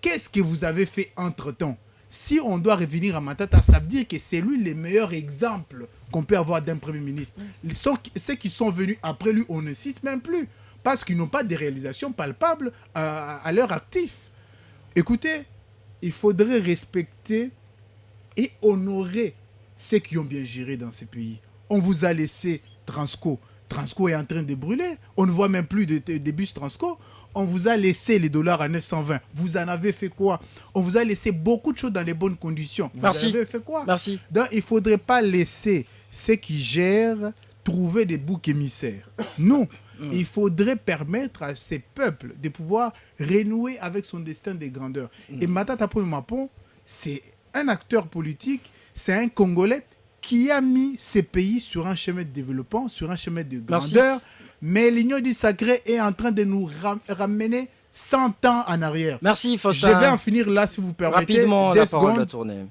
Speaker 7: Qu'est-ce que vous avez fait entre-temps? Si on doit revenir à Matata, ça veut dire que c'est lui le meilleur exemple qu'on peut avoir d'un Premier ministre. Ceux qui sont venus après lui, on ne cite même plus, parce qu'ils n'ont pas de réalisations palpables à leur actif. Écoutez, il faudrait respecter et honorer ceux qui ont bien géré dans ces pays. On vous a laissé Transco. Transco est en train de brûler. On ne voit même plus de bus Transco. On vous a laissé les dollars à 920. Vous en avez fait quoi? On vous a laissé beaucoup de choses dans les bonnes conditions. Vous
Speaker 6: Merci.
Speaker 7: avez fait quoi?
Speaker 6: Merci.
Speaker 7: Donc, il ne faudrait pas laisser ceux qui gèrent trouver des boucs émissaires. Non. Il faudrait permettre à ces peuples de pouvoir renouer avec son destin de grandeur. Et Matata Ponyo Mapon, c'est un acteur politique, c'est un Congolais qui a mis ces pays sur un chemin de développement, sur un chemin de grandeur. Mais l'Union du Sacré est en train de nous ramener 100 ans en arrière.
Speaker 6: Merci, Faustin.
Speaker 7: Je vais en finir là, si vous permettez.
Speaker 6: Rapidement, la parole
Speaker 7: secondes.
Speaker 6: va tourner.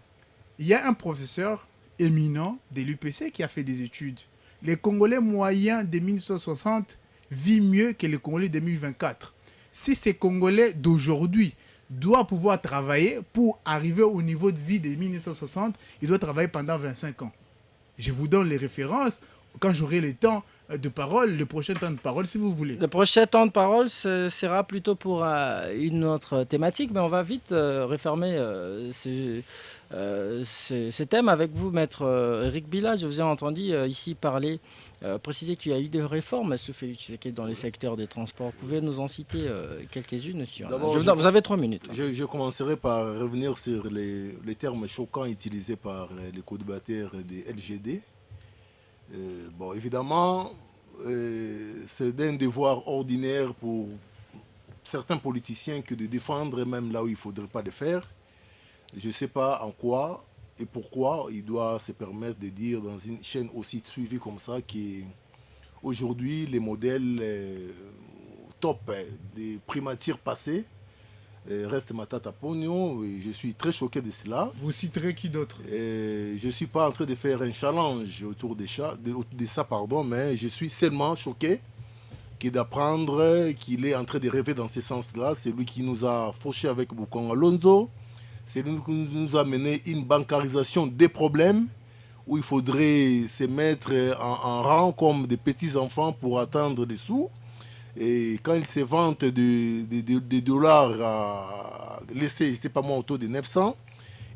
Speaker 7: Il y a un professeur éminent de l'UPC qui a fait des études. Les Congolais moyens de 1960 vivent mieux que les Congolais de 2024. Si ces Congolais d'aujourd'hui doivent pouvoir travailler pour arriver au niveau de vie de 1960, ils doivent travailler pendant 25 ans. Je vous donne les références quand j'aurai le temps de parole, le prochain temps de parole, si vous voulez.
Speaker 6: Le prochain temps de parole sera plutôt pour une autre thématique, mais on va vite refermer ce thème avec vous, maître Eric Bila. Je vous ai entendu ici parler, préciser qu'il y a eu des réformes à dans les secteurs des transports. Vous pouvez nous en citer quelques-unes si vous avez 3 minutes.
Speaker 9: Je commencerai par revenir sur les termes choquants utilisés par les co-débatteurs des LGD. Bon, évidemment, c'est d'un devoir ordinaire pour certains politiciens que de défendre même là où il ne faudrait pas le faire. Je ne sais pas en quoi et pourquoi il doit se permettre de dire dans une chaîne aussi suivie comme ça qu'aujourd'hui, les modèles top des primatures passées reste Matata Ponyo. Je suis très choqué de cela.
Speaker 7: Vous citerez qui d'autre?
Speaker 9: Je ne suis pas en train de faire un challenge autour de ça, mais je suis seulement choqué d'apprendre qu'il est en train de rêver dans ce sens-là. C'est lui qui nous a fauché avec Boukonga Alonso. C'est lui qui nous a mené une bancarisation des problèmes où il faudrait se mettre en rang comme des petits-enfants pour attendre des sous. Et quand il se vante des dollars à laisser, je ne sais pas moi, autour de 900,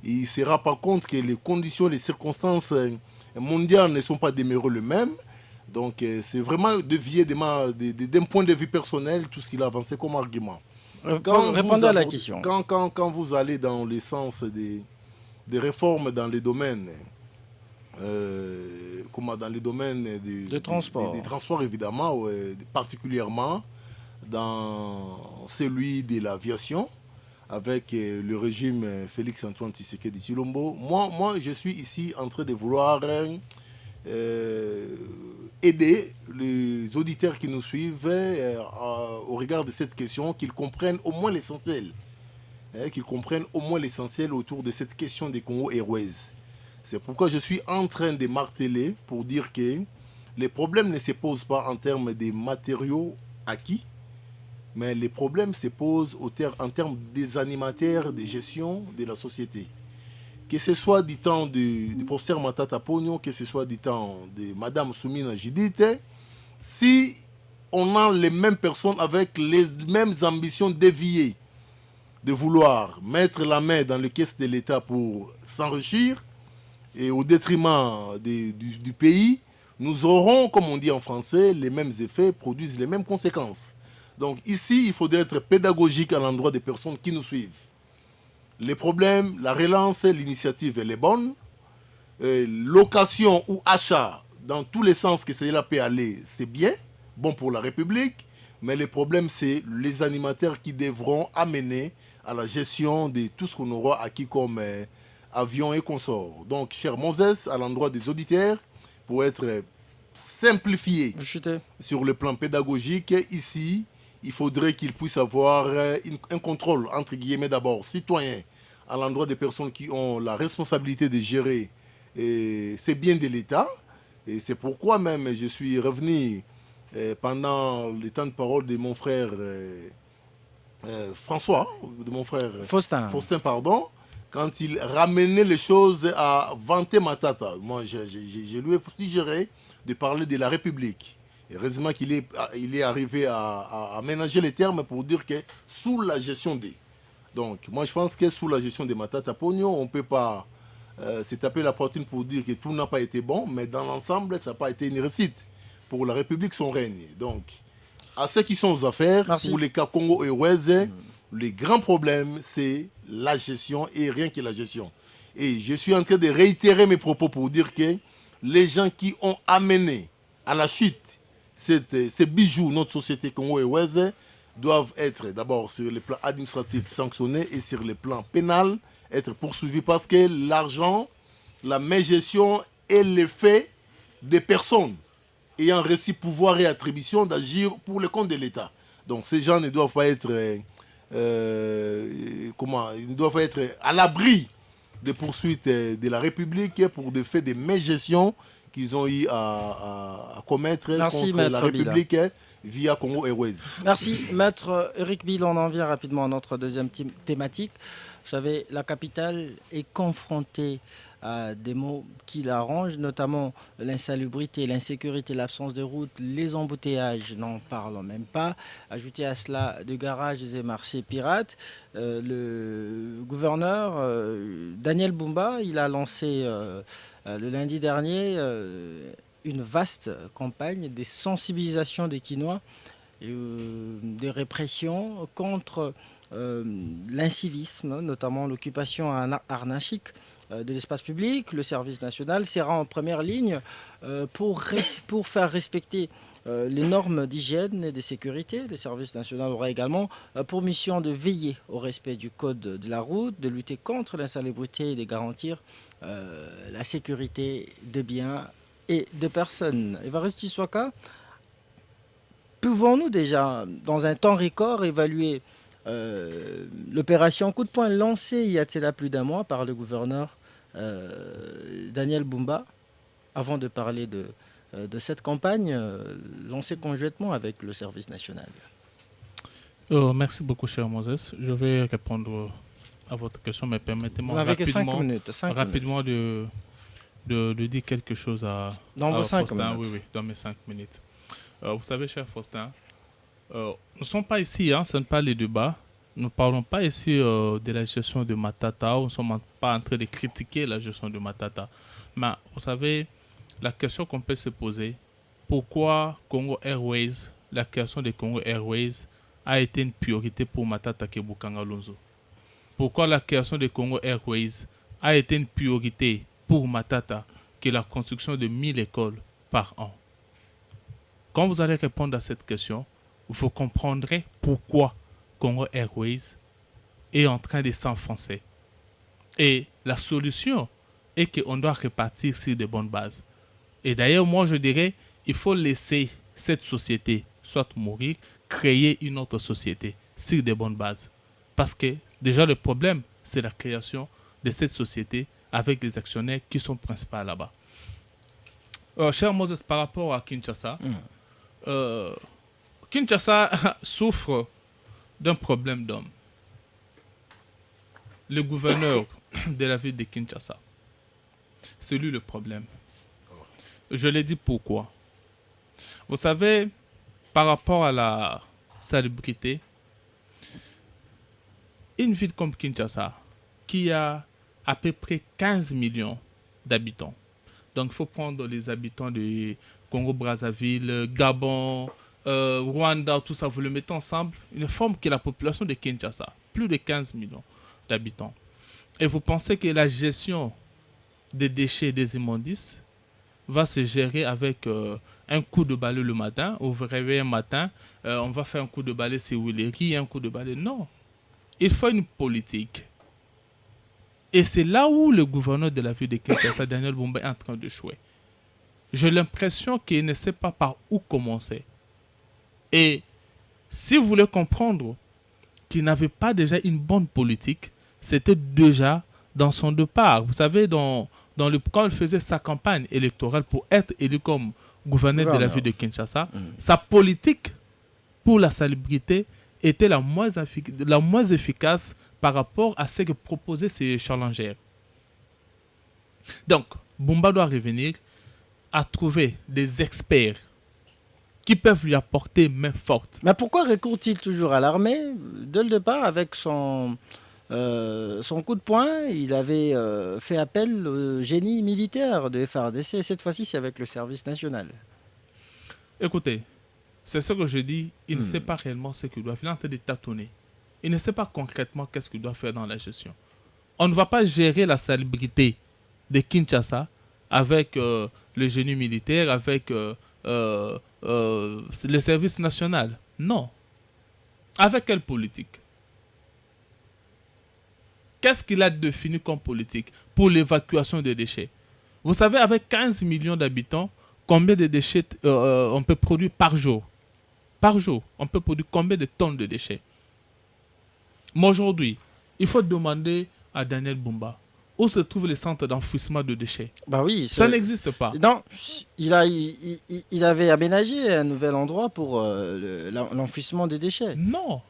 Speaker 9: il ne se rend pas compte que les conditions, les circonstances mondiales ne sont pas demeurées les mêmes. Donc c'est vraiment dévié d'un point de vue personnel tout ce qu'il a avancé comme argument.
Speaker 6: Répondez à la question.
Speaker 9: Quand vous allez dans le sens des réformes dans les domaines, dans les domaines des transports évidemment, particulièrement dans celui de l'aviation, avec le régime Félix-Antoine Tshisekedi Tshilombo. Moi, je suis ici en train de vouloir aider les auditeurs qui nous suivent au regard de cette question, qu'ils comprennent au moins l'essentiel. qu'ils comprennent au moins l'essentiel autour de cette question des Congo Airways. C'est pourquoi je suis en train de marteler pour dire que les problèmes ne se posent pas en termes des matériaux acquis, mais les problèmes se posent en termes des animateurs de gestion de la société. Que ce soit du temps du professeur Matata Pogno, que ce soit du temps de Madame Soumina Judith, si on a les mêmes personnes avec les mêmes ambitions déviées de vouloir mettre la main dans les caisses de l'État pour s'enrichir et au détriment du pays, nous aurons, comme on dit en français, les mêmes effets, produisent les mêmes conséquences. Donc ici, il faudrait être pédagogique à l'endroit des personnes qui nous suivent. Les problèmes, la relance, l'initiative, elle est bonne. Location ou achat, dans tous les sens que cela peut aller, c'est bien, bon pour la République. Mais le problème, c'est les animateurs qui devront amener à la gestion de tout ce qu'on aura acquis comme avions et consorts. Donc, cher Moses, à l'endroit des auditeurs, pour être simplifié sur le plan pédagogique, ici, il faudrait qu'il puisse avoir un contrôle, entre guillemets d'abord, citoyen, à l'endroit des personnes qui ont la responsabilité de gérer ces biens de l'État. Et c'est pourquoi même je suis revenu pendant le temps de parole de mon frère François, de mon frère Faustin, pardon, quand il ramenait les choses à vanter Matata. Moi, je lui ai suggéré de parler de la République. Heureusement qu'il est arrivé à aménager les termes pour dire que sous la gestion des. Donc, moi, je pense que sous la gestion des Matata Pogno, on ne peut pas se taper la poitrine pour dire que tout n'a pas été bon, mais dans l'ensemble, ça n'a pas été une réussite pour la République, son règne. Donc, à ceux qui sont aux affaires, pour les cas Congo Airways, le grand problème, c'est la gestion et rien que la gestion. Et je suis en train de réitérer mes propos pour dire que les gens qui ont amené à la chute ces bijoux, notre société Congo Airways, doivent être d'abord sur le plan administratif sanctionnés et sur le plan pénal être poursuivis parce que l'argent, la mégestion est l'effet des personnes ayant reçu pouvoir et attribution d'agir pour le compte de l'État. Donc ces gens ne doivent pas être ils doivent être à l'abri des poursuites de la République pour des faits de mégestion qu'ils ont eu à commettre contre la République via Congo Airways.
Speaker 6: Merci, Maître Eric Bill. On en vient rapidement à notre deuxième thématique. Vous savez, la capitale est confrontée à des maux qui l'arrangent, notamment l'insalubrité, l'insécurité, l'absence de route, les embouteillages, n'en parlons même pas. Ajoutez à cela de garages et marchés pirates. Le gouverneur Daniel Bumba, il a lancé le lundi dernier une vaste campagne de sensibilisation des Quinois et des répressions contre l'incivisme, notamment l'occupation anarchique de l'espace public. Le service national sera en première ligne pour faire respecter les normes d'hygiène et de sécurité. Le service national aura également pour mission de veiller au respect du code de la route, de lutter contre l'insalubrité et de garantir la sécurité des biens et des personnes. Évariste Swaka, pouvons-nous déjà, dans un temps record, évaluer l'opération coup de poing lancée il y a de cela plus d'un mois par le gouverneur Daniel Bumba, avant de parler de cette campagne lancée conjointement avec le service national?
Speaker 8: Merci beaucoup, cher Moses. Je vais répondre à votre question, mais permettez-moi rapidement de dire quelque chose à
Speaker 6: vos 5
Speaker 8: Faustin.
Speaker 6: minutes.
Speaker 8: Oui, dans mes 5 minutes. Vous savez, cher Faustin, nous ne sommes pas ici, ce n'est pas les débats. Nous ne parlons pas ici de la gestion de Matata. Nous ne sommes pas en train de critiquer la gestion de Matata. Mais vous savez, la question qu'on peut se poser, pourquoi Congo Airways, la création de Congo Airways a été une priorité pour Matata Kebukanga Lonzo? Pourquoi la création de Congo Airways a été une priorité pour Matata que la construction de 1000 écoles par an? Quand vous allez répondre à cette question, vous comprendrez pourquoi Congo Airways est en train de s'enfoncer. Et la solution est qu'on doit repartir sur de bonnes bases. Et d'ailleurs, moi je dirais, il faut laisser cette société soit mourir, créer une autre société sur de bonnes bases. Parce que déjà le problème, c'est la création de cette société avec les actionnaires qui sont principaux là-bas. Cher Moses, par rapport à Kinshasa, Kinshasa souffre d'un problème d'homme. Le gouverneur de la ville de Kinshasa, c'est lui le problème. Je l'ai dit pourquoi. Vous savez, par rapport à la salubrité, une ville comme Kinshasa, qui a à peu près 15 millions d'habitants, donc il faut prendre les habitants de Congo-Brazzaville, Gabon, Rwanda, tout ça, vous le mettez ensemble, une forme qui est la population de Kinshasa, plus de 15 millions d'habitants. Et vous pensez que la gestion des déchets et des immondices va se gérer avec un coup de balai le matin, vous vous réveillez un matin, on va faire un coup de balai c'est Willery, un coup de balai. Non. Il faut une politique. Et c'est là où le gouverneur de la ville de Kinshasa, Daniel Bumba, est en train de jouer. J'ai l'impression qu'il ne sait pas par où commencer. Et si vous voulez comprendre qu'il n'avait pas déjà une bonne politique, c'était déjà dans son départ. Vous savez, quand il faisait sa campagne électorale pour être élu comme gouverneur de la ville de Kinshasa, sa politique pour la salubrité était la moins efficace par rapport à ce que proposaient ses challengers. Donc, Bumba doit revenir à trouver des experts qui peuvent lui apporter main forte.
Speaker 6: Mais pourquoi recourt-il toujours à l'armée? Dès le départ, avec son coup de poing, il avait fait appel au génie militaire de FARDC. Et cette fois-ci, c'est avec le service national.
Speaker 8: Écoutez, c'est ce que je dis. Il ne sait pas réellement ce qu'il doit faire. Il est en train de tâtonner. Il ne sait pas concrètement qu'est-ce qu'il doit faire dans la gestion. On ne va pas gérer la salubrité de Kinshasa avec le génie militaire, avec le service national. Non. Avec quelle politique? Qu'est-ce qu'il a défini comme politique pour l'évacuation des déchets? Vous savez, avec 15 millions d'habitants, combien de déchets on peut produire par jour? Par jour, on peut produire combien de tonnes de déchets? Mais aujourd'hui, il faut demander à Daniel Bumba où se trouve le centre d'enfouissement de déchets.
Speaker 6: Bah oui,
Speaker 8: ça n'existe pas.
Speaker 6: Non, il avait aménagé un nouvel endroit pour l'enfouissement des déchets.
Speaker 8: Non.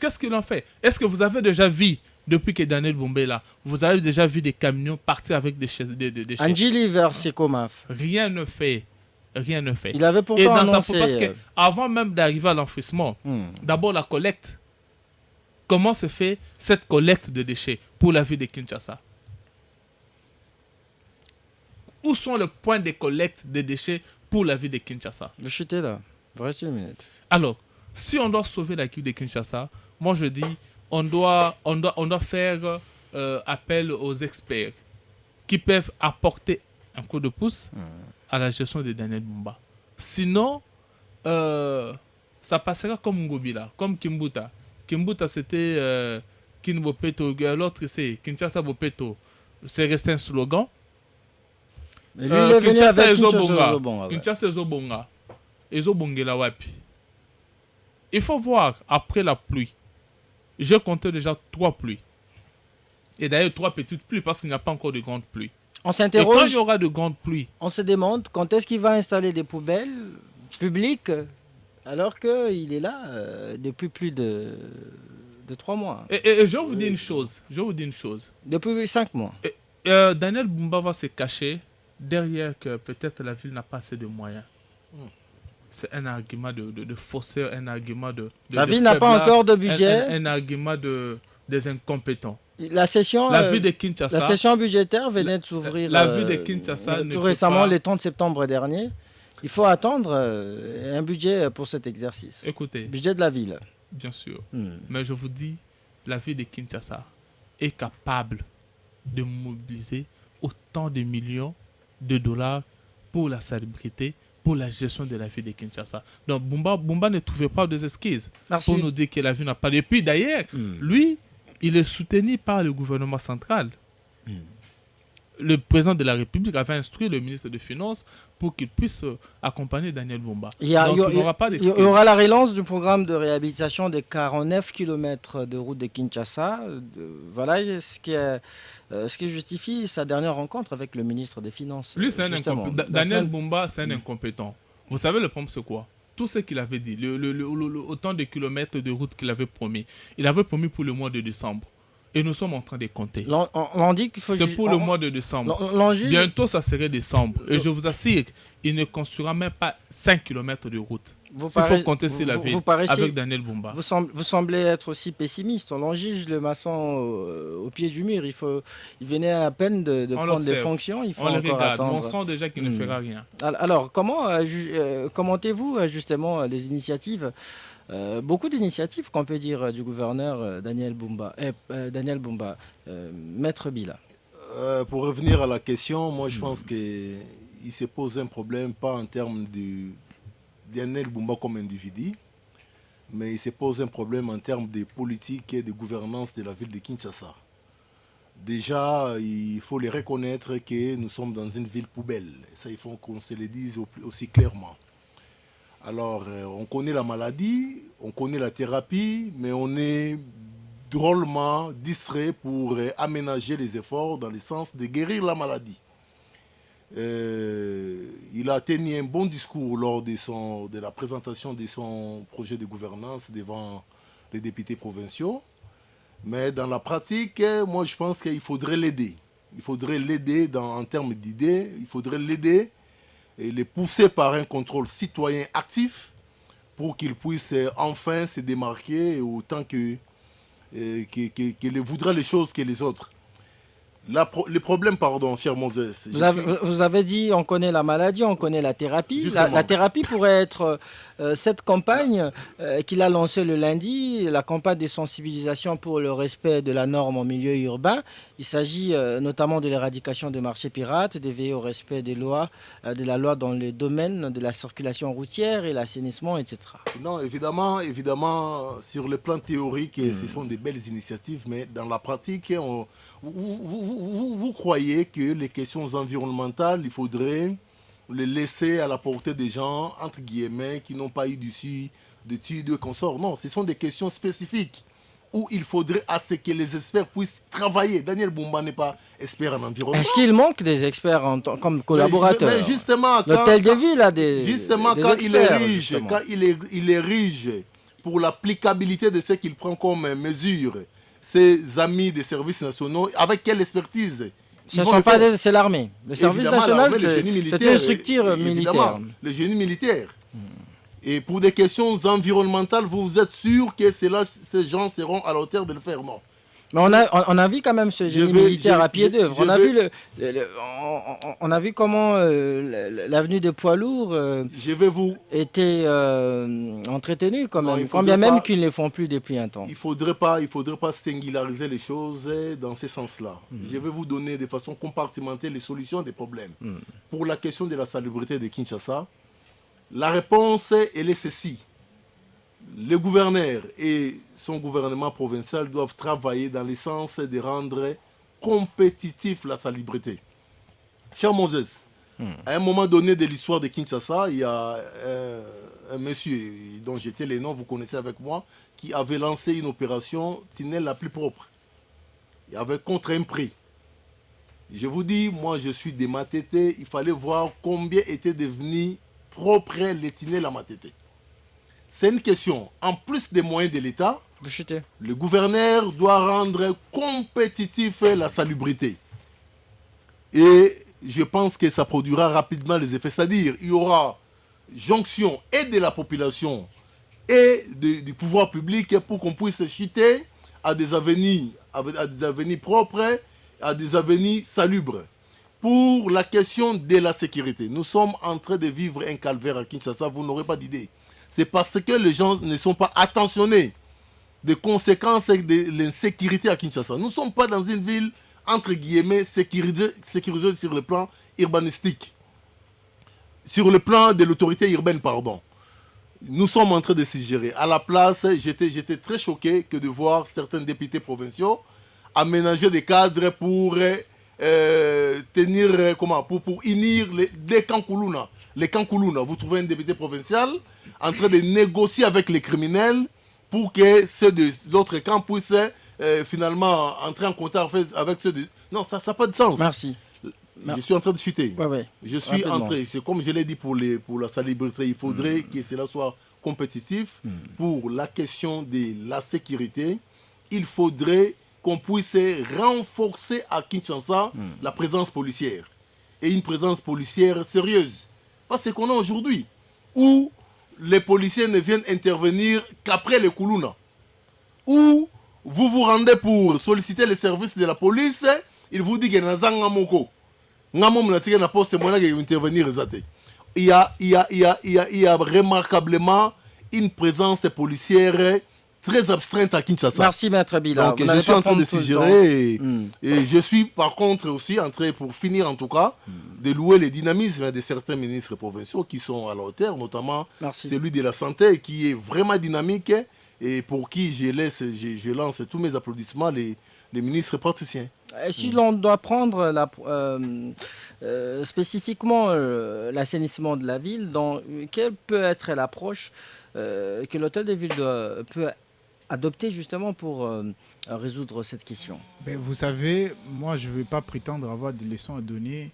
Speaker 6: Qu'est-ce
Speaker 8: qu'il en fait? Est-ce que vous avez déjà vu, depuis que Daniel Bumba est là, vous avez déjà vu des camions partir avec des déchets?
Speaker 6: Angeli vers Secomaf.
Speaker 8: Rien ne fait. Rien ne fait.
Speaker 6: Il avait pourtant annoncé...
Speaker 8: Parce qu'avant même d'arriver à l'enfouissement, d'abord la collecte. Comment se fait cette collecte de déchets pour la ville de Kinshasa? Où sont les points de collecte de déchets pour la ville de Kinshasa?
Speaker 6: Je suis là. Reste une minute.
Speaker 8: Alors, si on doit sauver la ville de Kinshasa, moi je dis, on doit faire appel aux experts qui peuvent apporter un coup de pouce à la gestion de Daniel Bumba. Sinon, ça passera comme Ngobila, comme Kimbuta. Kimbuta, c'était Kinbopeto, l'autre c'est Kinshasa Bopeto. C'est resté un slogan.
Speaker 6: Mais lui, il est venu avec
Speaker 8: Kinshasa Ezobonga. Ezobongela wapi. Il faut voir, après la pluie, j'ai compté déjà 3 pluies. Et d'ailleurs 3 petites pluies parce qu'il n'y a pas encore de grandes pluies.
Speaker 6: On s'interroge.
Speaker 8: Et quand il y aura de grandes pluies,
Speaker 6: on se demande quand est-ce qu'il va installer des poubelles publiques alors qu'il est là depuis plus de 3 mois.
Speaker 8: Et je vous dis une chose.
Speaker 6: Depuis 5 mois.
Speaker 8: Daniel Bumba va se cacher derrière que peut-être la ville n'a pas assez de moyens. C'est un argument de faussaire, un argument de
Speaker 6: la ville n'a pas encore de budget.
Speaker 8: Un argument des incompétents.
Speaker 6: La session budgétaire venait de s'ouvrir
Speaker 8: la ville de Kinshasa
Speaker 6: tout récemment, le 30 septembre dernier. Il faut attendre un budget pour cet exercice.
Speaker 8: Écoutez.
Speaker 6: Budget de la ville.
Speaker 8: Bien sûr. Mais je vous dis, la ville de Kinshasa est capable de mobiliser autant de millions de dollars pour la salubrité, pour la gestion de la ville de Kinshasa. Donc Bumba ne trouvait pas des excuses pour nous dire que la ville n'a pas. Et puis d'ailleurs, lui, il est soutenu par le gouvernement central. le président de la République avait instruit le ministre des Finances pour qu'il puisse accompagner Daniel Bumba.
Speaker 6: Il y aura la relance du programme de réhabilitation des 49 km de route de Kinshasa. Voilà ce qui justifie sa dernière rencontre avec le ministre des Finances.
Speaker 8: Lui, c'est un incompétent. Daniel Bumba, c'est un incompétent. Vous savez, le problème, c'est quoi? Tout ce qu'il avait dit, autant de kilomètres de route qu'il avait promis, il avait promis pour le mois de décembre. Et nous sommes en train de compter.
Speaker 6: On dit qu'il faut...
Speaker 8: C'est pour le mois de décembre. Bientôt, ça serait décembre. Et je vous assure, il ne construira même pas 5 km de route. Il faut compter sur la ville avec Daniel Bumba.
Speaker 6: Vous semblez être aussi pessimiste. On juge le maçon au pied du mur. Il venait à peine de prendre des fonctions. Il faut
Speaker 8: on le
Speaker 6: encore
Speaker 8: regarde.
Speaker 6: attendre.
Speaker 8: On sent déjà qu'il ne fera rien.
Speaker 6: Alors, comment commentez-vous justement les initiatives beaucoup d'initiatives qu'on peut dire du gouverneur Daniel Bumba. Maître Bila.
Speaker 9: Pour revenir à la question, moi je pense qu'il se pose un problème, pas en termes de Daniel Bumba comme individu, mais il se pose un problème en termes de politique et de gouvernance de la ville de Kinshasa. Déjà, il faut les reconnaître que nous sommes dans une ville poubelle. Ça, il faut qu'on se le dise aussi clairement. Alors, on connaît la maladie, on connaît la thérapie, mais on est drôlement distrait pour aménager les efforts dans le sens de guérir la maladie. Il a tenu un bon discours lors de la présentation de son projet de gouvernance devant les députés provinciaux. Mais dans la pratique, moi je pense qu'il faudrait l'aider. Il faudrait l'aider en termes d'idées, il faudrait l'aider et les pousser par un contrôle citoyen actif pour qu'ils puissent enfin se démarquer autant que voudraient les choses que les autres. Le problème, pardon, cher Moses.
Speaker 6: Vous avez dit, on connaît la maladie, on connaît la thérapie. La thérapie pourrait être cette campagne qu'il a lancée le lundi, la campagne de sensibilisation pour le respect de la norme en milieu urbain. Il s'agit notamment de l'éradication des marchés pirates, de veiller au respect des lois, de la loi dans le domaine de la circulation routière et l'assainissement, etc.
Speaker 9: Non, évidemment, sur le plan théorique, ce sont des belles initiatives, mais dans la pratique, vous croyez que les questions environnementales, il faudrait les laisser à la portée des gens, entre guillemets, qui n'ont pas eu d'études de consort. Non, ce sont des questions spécifiques où il faudrait à ce que les experts puissent travailler. Daniel Bumba n'est pas expert en environnement.
Speaker 6: Est-ce qu'il manque des experts comme collaborateurs?
Speaker 9: Mais justement,
Speaker 6: l'hôtel de ville a des
Speaker 9: quand
Speaker 6: experts,
Speaker 9: il érige pour l'applicabilité de ce qu'il prend comme mesure, ses amis des services nationaux, avec quelle expertise?
Speaker 6: C'est l'armée. Le service national, c'est une structure militaire.
Speaker 9: Le génie militaire. Et pour des questions environnementales, vous êtes sûr que ces gens seront à la hauteur de le faire? Non.
Speaker 6: Mais on a vu quand même ce génie militaire à pied d'œuvre. On a vu comment l'avenue des poids lourds était entretenue quand même, quand bien même qu'ils ne le font plus depuis un temps.
Speaker 9: Il faudrait pas singulariser les choses dans ce sens-là. Je vais vous donner de façon compartimentée les solutions des problèmes. Pour la question de la salubrité de Kinshasa, la réponse, elle est ceci. Le gouverneur et son gouvernement provincial doivent travailler dans le sens de rendre compétitif la salubrité. Cher Moses, à un moment donné de l'histoire de Kinshasa, il y a un monsieur dont j'étais le nom, vous connaissez avec moi, qui avait lancé une opération tunnel la plus propre. Il avait contre un prix. Je vous dis, moi je suis de Matete, il fallait voir combien était devenu propre les tunnels à Matete. C'est une question. En plus des moyens de l'État, le gouverneur doit rendre compétitif la salubrité. Et je pense que ça produira rapidement les effets. C'est-à-dire il y aura jonction et de la population et du pouvoir public pour qu'on puisse chuter à des avenues propres, à des avenues salubres. Pour la question de la sécurité, nous sommes en train de vivre un calvaire à Kinshasa, vous n'aurez pas d'idée. C'est parce que les gens ne sont pas attentionnés des conséquences de l'insécurité à Kinshasa. Nous ne sommes pas dans une ville, entre guillemets, sécurisée sur le plan urbanistique. Sur le plan de l'autorité urbaine, pardon. Nous sommes en train de s'y gérer. À la place, j'étais très choqué que de voir certains députés provinciaux aménager des cadres pour tenir, pour unir les Kankuluna. Les Kankuluna, vous trouvez un député provincial en train de négocier avec les criminels pour que ceux de l'autre camp puissent finalement entrer en contact avec ceux de... Non, ça n'a pas de sens.
Speaker 6: Merci.
Speaker 9: Je suis en train de chuter.
Speaker 6: Ouais.
Speaker 9: Je suis en train, c'est comme je l'ai dit pour la salubrité, il faudrait que cela soit compétitif. Pour la question de la sécurité, il faudrait qu'on puisse renforcer à Kinshasa la présence policière. Et une présence policière sérieuse. Pas ce qu'on a aujourd'hui, où les policiers ne viennent intervenir qu'après les Kuluna. Où vous vous rendez pour solliciter les services de la police, il vous dit que intervenir. Il y a remarquablement une présence policière très abstrainte à Kinshasa.
Speaker 6: Merci Maître Bila.
Speaker 9: Donc je suis en train de suggérer et je suis par contre aussi en train, pour finir en tout cas, de louer le dynamisme de certains ministres provinciaux qui sont à la hauteur, notamment celui de la santé qui est vraiment dynamique et pour qui je lance tous mes applaudissements, les ministres praticiens.
Speaker 6: Et si l'on doit prendre spécifiquement l'assainissement de la ville, quelle peut être l'approche que l'hôtel de ville peut adopter justement pour résoudre cette question?
Speaker 7: Vous savez, moi je ne vais pas prétendre avoir des leçons à donner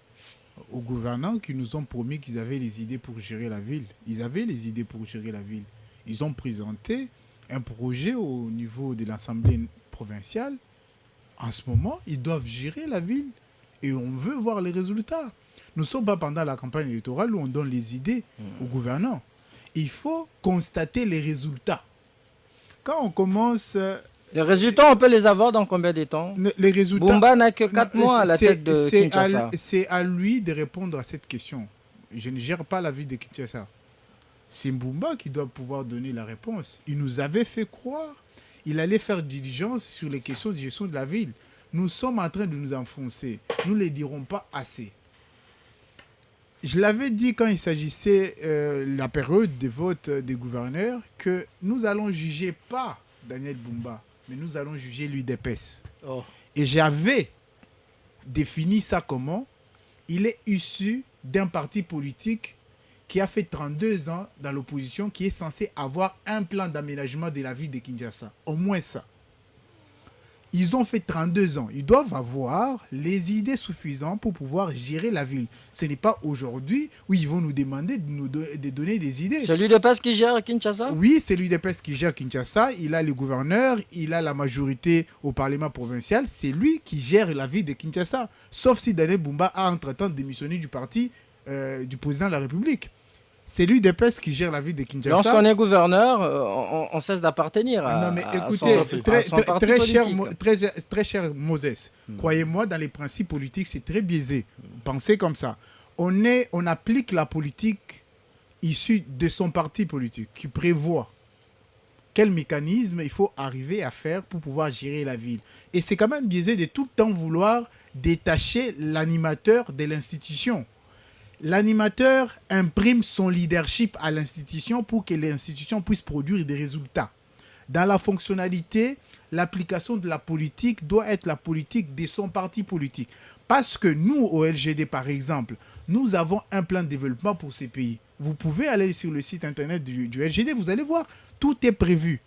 Speaker 7: aux gouvernants qui nous ont promis qu'ils avaient les idées pour gérer la ville. Ils avaient les idées pour gérer la ville. Ils ont présenté un projet au niveau de l'Assemblée provinciale. En ce moment, ils doivent gérer la ville et on veut voir les résultats. Nous ne sommes pas pendant la campagne électorale où on donne les idées aux gouvernants. Il faut constater les résultats. Quand on commence...
Speaker 6: Les résultats, on peut les avoir dans combien de temps?
Speaker 7: Les résultats...
Speaker 6: Bumba n'a que 4 mois à la tête de Kinshasa.
Speaker 7: C'est à lui de répondre à cette question. Je ne gère pas la ville de Kinshasa. C'est Bumba qui doit pouvoir donner la réponse. Il nous avait fait croire il allait faire diligence sur les questions de gestion de la ville. Nous sommes en train de nous enfoncer. Nous ne les dirons pas assez. Je l'avais dit quand il s'agissait la période des votes des gouverneurs que nous allons juger pas Daniel Bumba, mais nous allons juger l'UDPS. Et j'avais défini ça comment? Il est issu d'un parti politique qui a fait 32 ans dans l'opposition, qui est censé avoir un plan d'aménagement de la ville de Kinshasa. Au moins ça. Ils ont fait 32 ans. Ils doivent avoir les idées suffisantes pour pouvoir gérer la ville. Ce n'est pas aujourd'hui où ils vont nous demander de donner des idées.
Speaker 6: C'est l'UDPS qui gère Kinshasa?
Speaker 7: Oui, c'est l'UDPS qui gère Kinshasa. Il a le gouverneur, il a la majorité au Parlement provincial. C'est lui qui gère la ville de Kinshasa. Sauf si Daniel Bumba a entre-temps démissionné du parti du président de la République. C'est l'UDPS qui gère la ville de Kinshasa.
Speaker 6: Lorsqu'on est gouverneur, on cesse d'appartenir à,
Speaker 7: non, mais écoutez, très cher Moses, croyez-moi, dans les principes politiques, c'est très biaisé. Pensez comme ça. On applique la politique issue de son parti politique qui prévoit quel mécanisme il faut arriver à faire pour pouvoir gérer la ville. Et c'est quand même biaisé de tout le temps vouloir détacher l'animateur de l'institution. L'animateur imprime son leadership à l'institution pour que l'institution puisse produire des résultats. Dans la fonctionnalité, l'application de la politique doit être la politique de son parti politique. Parce que nous, au LGD par exemple, nous avons un plan de développement pour ces pays. Vous pouvez aller sur le site internet du LGD, vous allez voir, tout est prévu.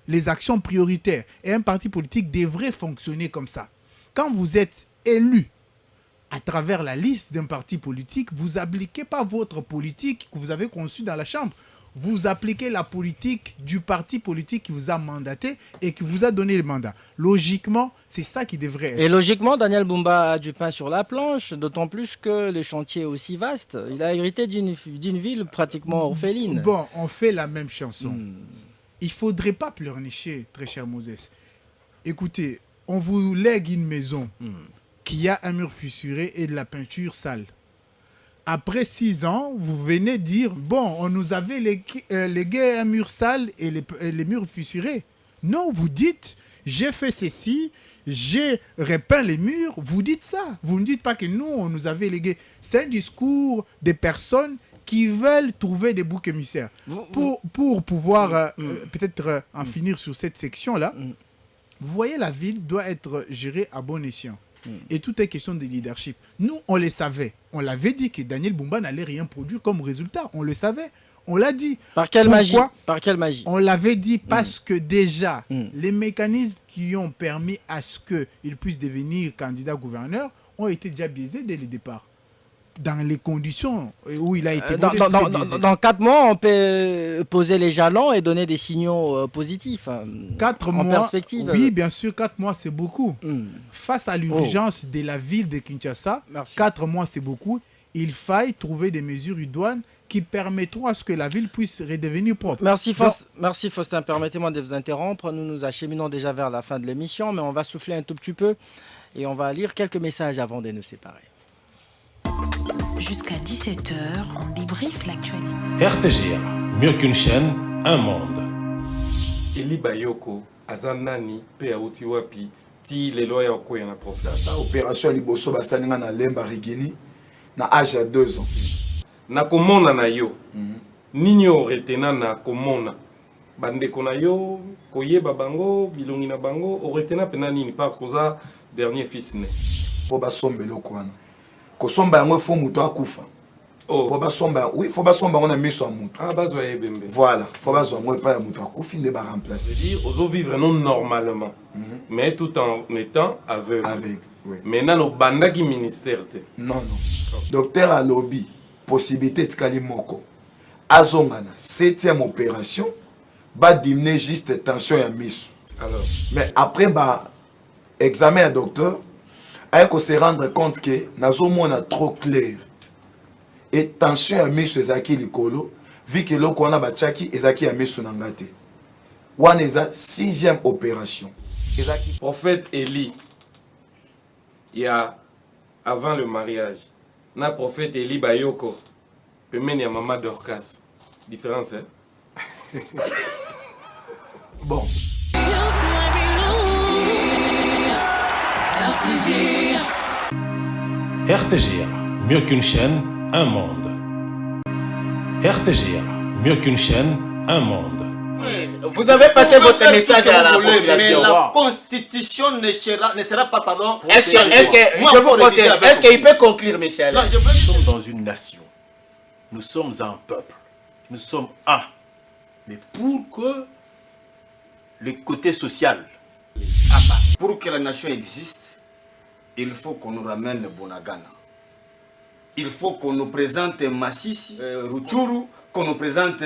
Speaker 7: Les actions prioritaires. Et un parti politique devrait fonctionner comme ça. Quand vous êtes élu à travers la liste d'un parti politique, vous n'appliquez pas votre politique que vous avez conçue dans la Chambre. Vous appliquez la politique du parti politique qui vous a mandaté et qui vous a donné le mandat. Logiquement, c'est ça qui devrait être.
Speaker 6: Et logiquement, Daniel Bumba a du pain sur la planche, d'autant plus que le chantier est aussi vaste. Il a hérité d'une ville pratiquement orpheline.
Speaker 7: Bon, on fait la même chanson. Il ne faudrait pas pleurnicher, très cher Moses. Écoutez, on vous lègue une maison qui a un mur fissuré et de la peinture sale. Après 6 ans, vous venez dire, bon, on nous avait légué un mur sale et les murs fissurés. Non, vous dites, j'ai fait ceci, j'ai repeint les murs. Vous dites ça. Vous ne dites pas que nous, on nous avait légué. C'est un discours des personnes qui veulent trouver des boucs émissaires. Pour pouvoir peut-être en finir sur cette section-là, vous voyez, la ville doit être gérée à bon escient. Et tout est question de leadership. Nous, on le savait. On l'avait dit que Daniel Bumba n'allait rien produire comme résultat. On le savait. On l'a dit.
Speaker 6: Par quelle magie?
Speaker 7: Pourquoi?
Speaker 6: Par quelle magie?
Speaker 7: On l'avait dit parce que déjà, les mécanismes qui ont permis à ce qu'il puisse devenir candidat gouverneur ont été déjà biaisés dès le départ. Dans les conditions où il a été voté,
Speaker 6: dans 4 mois, on peut poser les jalons et donner des signaux positifs.
Speaker 7: 4
Speaker 6: en
Speaker 7: mois,
Speaker 6: perspective.
Speaker 7: oui, bien sûr, 4 mois, c'est beaucoup. Face à l'urgence de la ville de Kinshasa, 4 mois, c'est beaucoup. Il faille trouver des mesures idoines qui permettront à ce que la ville puisse redevenir propre.
Speaker 6: Merci Faustin, permettez-moi de vous interrompre. Nous nous acheminons déjà vers la fin de l'émission, mais on va souffler un tout petit peu et on va lire quelques messages avant de nous séparer.
Speaker 10: Jusqu'à 17h, on débriefe l'actualité.
Speaker 11: RTGR, mieux qu'une chaîne, un monde.
Speaker 12: Eli Bayoko, Azanani, Pe Aouti Wapi, Ti Lelo ya Okoya na prof.
Speaker 13: Ça opération liboso basaninga na Lemba Rigini na âge à 2 ans.
Speaker 12: Na komona na yo. Nini oretena na komona. Bandeko na yo, koyeba bango, bilongi na bango, oretena pena nini parce que ça dernier fils né.
Speaker 13: Po basombelo kwana. Kosomba yango fo muto akufa.
Speaker 12: Oh.
Speaker 13: Faut pas somba, oui, faut pas somba on a mis sur muto.
Speaker 12: Ah bazwa yebembe.
Speaker 13: Voilà, faut pas somba pas muto akufi ne ba remplacer.
Speaker 12: C'est-à-dire ozo vivre non normalement. Mais tout en étant aveugle.
Speaker 13: Aveugle, oui.
Speaker 12: Maintenant no banda ki ministère te.
Speaker 13: Non non. Docteur a lobby possibilité de kali moko. Azongana 7e opération ba diminuer juste tension ya miso.
Speaker 12: Alors,
Speaker 13: mais après ba examen à docteur il faut se rendre compte que nazomona trop clair et tension à miso ezaki likolo vu que loko wana bachaki ezaki ya miso na ngate wana eza 6e opération ezaki
Speaker 12: prophète Élie il y a avant le mariage na prophète Élie Bayoko pemeni ya maman Dorcas différence hein.
Speaker 13: Bon
Speaker 11: RTGR, mieux qu'une chaîne, un monde. RTGR, mieux qu'une chaîne, un monde.
Speaker 14: Vous avez passé votre message à la population.
Speaker 15: Mais la constitution ne sera pas, pardon.
Speaker 14: Est-ce qu'il peut conclure, monsieur?
Speaker 15: Non,
Speaker 16: nous sommes dans une nation. Nous sommes un peuple. Nous sommes un. Mais pour que le côté social,
Speaker 15: pour que la nation existe, il faut qu'on nous ramène le Bonagana. Il faut qu'on nous présente Massissi, Rutshuru, qu'on nous présente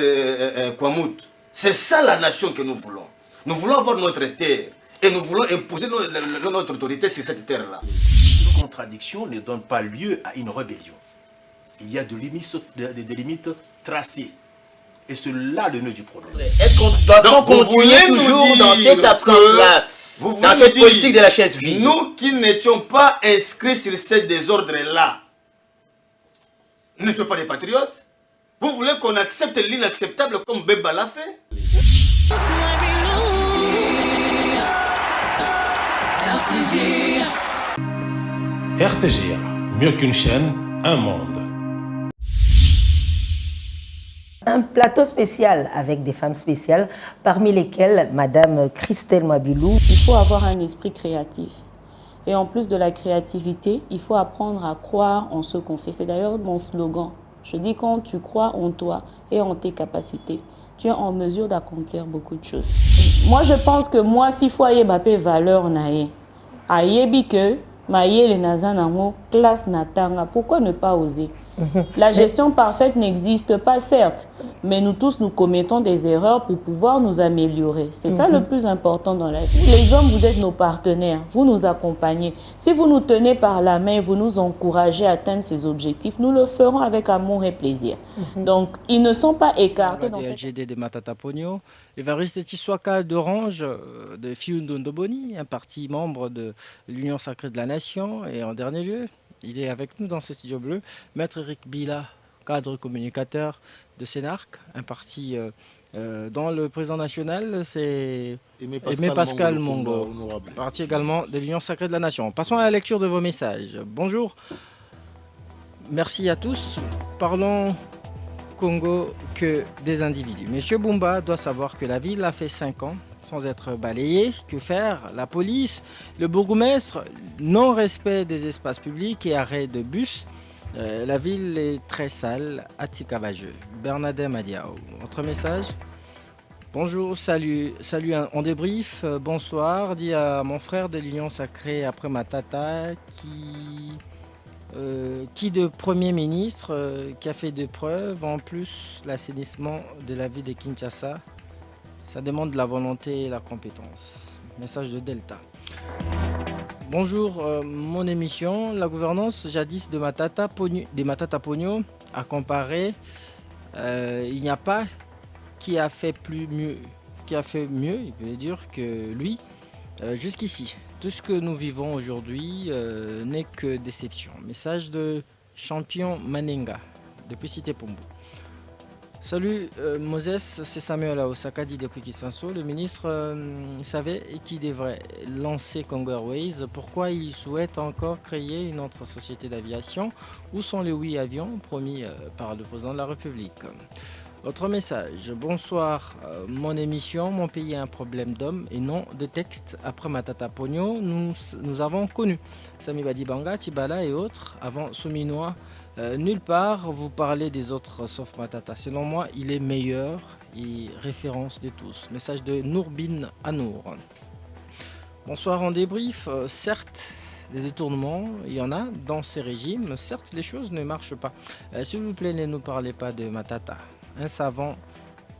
Speaker 15: Kwamut. C'est ça la nation que nous voulons. Nous voulons avoir notre terre et nous voulons imposer notre autorité sur cette terre-là.
Speaker 16: Une contradiction ne donne pas lieu à une rébellion. Il y a des limites tracées. Et c'est là le nœud du problème.
Speaker 14: Est-ce qu'on doit continuer toujours dans cette absence-là, dans cette politique de la chaise vide?
Speaker 15: Nous qui n'étions pas inscrits sur ce désordre-là, nous n'étions pas des patriotes. Vous voulez qu'on accepte l'inacceptable comme Bemba l'a fait?
Speaker 11: RTGR, mieux qu'une chaîne, un monde.
Speaker 17: Un plateau spécial avec des femmes spéciales, parmi lesquelles Madame Christelle Mabilou.
Speaker 18: Il faut avoir un esprit créatif. Et en plus de la créativité, il faut apprendre à croire en ce qu'on fait. C'est d'ailleurs mon slogan. Je dis quand tu crois en toi et en tes capacités, tu es en mesure d'accomplir beaucoup de choses. Moi, je pense que moi, si foyer mapé valeur naé, ayebi que maye le nazanamo classe natanga, pourquoi ne pas oser? La gestion parfaite n'existe pas, certes, mais nous tous, nous commettons des erreurs pour pouvoir nous améliorer. C'est ça le plus important dans la vie. Les hommes, vous êtes nos partenaires, vous nous accompagnez. Si vous nous tenez par la main, vous nous encouragez à atteindre ces objectifs, nous le ferons avec amour et plaisir. Donc, ils ne sont pas écartés dans cette...
Speaker 6: LGD de Matata Pogno, Évariste Tshisekedi d'Orange, de Fiundondoboni, un parti membre de l'Union Sacrée de la Nation, et en dernier lieu, il est avec nous dans ce studio bleu, Maître Eric Bila, cadre communicateur de Sénarc, un parti dont le président national, c'est Aimé Pascal Mongo, parti également de l'Union Sacrée de la Nation. Passons à la lecture de vos messages. Bonjour, merci à tous. Parlons Congo que des individus. Monsieur Bumba doit savoir que la ville a fait 5 ans sans être balayé. Que faire? La police, le bourgmestre, non-respect des espaces publics et arrêt de bus. La ville est très sale à Tikabajeu. Bernadette Madiao. Autre message? Bonjour, salut en débrief, bonsoir, dit à mon frère de l'Union Sacrée après Matata qui de Premier ministre, qui a fait des preuves, en plus l'assainissement de la ville de Kinshasa, ça demande la volonté et la compétence. Message de Delta. Bonjour, mon émission, la gouvernance jadis de Matata Pogno à comparer, il n'y a pas qui a fait mieux, il veut dire que lui, jusqu'ici. Tout ce que nous vivons aujourd'hui n'est que déception. Message de champion Manenga, depuis Cité Pombo. Salut Moses, c'est Samuel à Osaka, dit depuis Kisanso. Le ministre savait qu'il devrait lancer Congo Airways. Pourquoi il souhaite encore créer une autre société d'aviation? Où sont les 8 avions promis par le président de la République? Autre message. Bonsoir, mon émission, mon pays a un problème d'hommes et non de texte. Après Matata Pogno, nous avons connu Sami Badibanga, Tibala et autres. Avant Souminois, nulle part vous parlez des autres sauf Matata. Selon moi, il est meilleur et référence de tous. Message de Nourbin Anour. Bonsoir, en débrief. Certes, des détournements, il y en a dans ces régimes. Certes, les choses ne marchent pas. S'il vous plaît, ne nous parlez pas de Matata. Un savant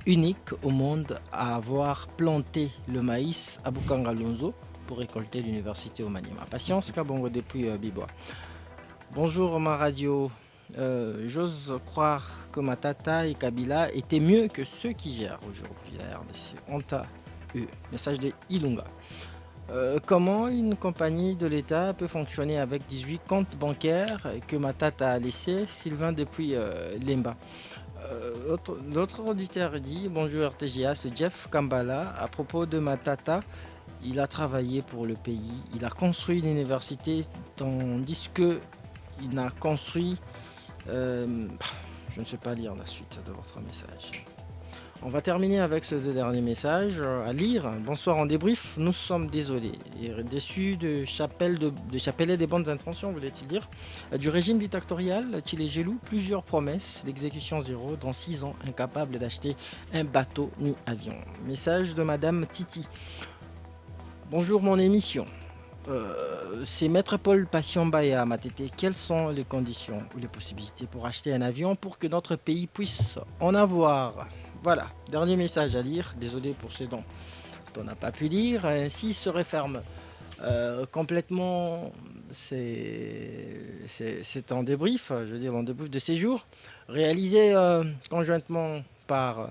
Speaker 6: unique au monde à avoir planté le maïs à Bukangalonzo pour récolter l'université au Maniema. Patience, Kabongo depuis Bibois. Bonjour ma radio. J'ose croire que Matata et Kabila étaient mieux que ceux qui gèrent aujourd'hui la RDC. On t'a eu. Message de Ilunga. Comment une compagnie de l'État peut fonctionner avec 18 comptes bancaires que Matata a laissé? Sylvain depuis Lemba. L'autre auditeur dit bonjour RTGA, c'est Jeff Kambala. À propos de Matata, il a travaillé pour le pays, il a construit une université, tandis qu'il n'a construit. Je ne sais pas lire la suite de votre message. On va terminer avec ce dernier message à lire. Bonsoir en débrief, nous sommes désolés et déçus de Chapelet des bonnes intentions, voulait-il dire, du régime dictatorial Tchilé-Gelou, plusieurs promesses d'exécution zéro dans 6 ans, incapable d'acheter un bateau ni avion. Message de Madame Titi. Bonjour mon émission. C'est Maître Paul Passiambaya à Matete. Quelles sont les conditions ou les possibilités pour acheter un avion pour que notre pays puisse en avoir? Voilà, dernier message à lire. Désolé pour ce dont on n'a pas pu lire. Ainsi se referme complètement c'est un débrief, je veux dire, un débrief de séjour réalisé conjointement par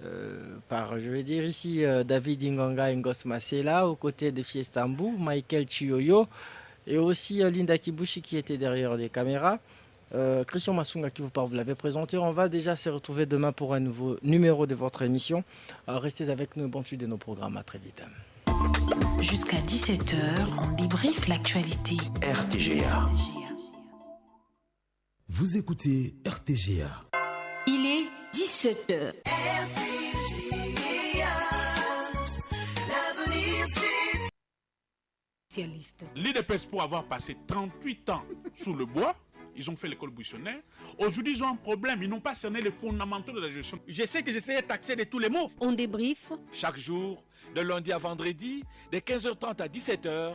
Speaker 6: je vais dire ici, David Inganga Ngos Masela, aux côtés de Fiestambou, Michael Chioyo, et aussi Linda Kibushi qui était derrière les caméras. Christian Massunga qui vous parle, vous l'avez présenté. On va déjà se retrouver demain pour un nouveau numéro de votre émission. Restez avec nous, bonne suite de nos programmes. À très vite.
Speaker 10: Jusqu'à 17h, on débriefe l'actualité.
Speaker 19: RTGA. Vous écoutez RTGA.
Speaker 10: Il est 17h.
Speaker 20: L'IDPS, pour avoir passé 38 ans sous le bois, ils ont fait l'école buissonnaire. Aujourd'hui, ils ont un problème. Ils n'ont pas cerné les fondamentaux de la gestion.
Speaker 21: Je sais que j'essayais de taxer de tous les mots.
Speaker 4: On débrief.
Speaker 21: Chaque jour, de lundi à vendredi, de 15h30 à 17h,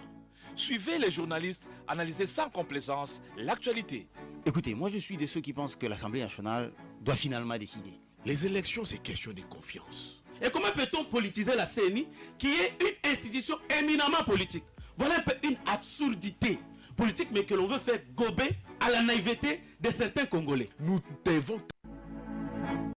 Speaker 21: suivez les journalistes analyser sans complaisance l'actualité.
Speaker 2: Écoutez, moi je suis de ceux qui pensent que l'Assemblée nationale doit finalement décider.
Speaker 3: Les élections, c'est question de confiance.
Speaker 1: Et comment peut-on politiser la CENI, qui est une institution éminemment politique? Voilà un peu une absurdité politique, mais que l'on veut faire gober à la naïveté de certains Congolais.
Speaker 3: Nous devons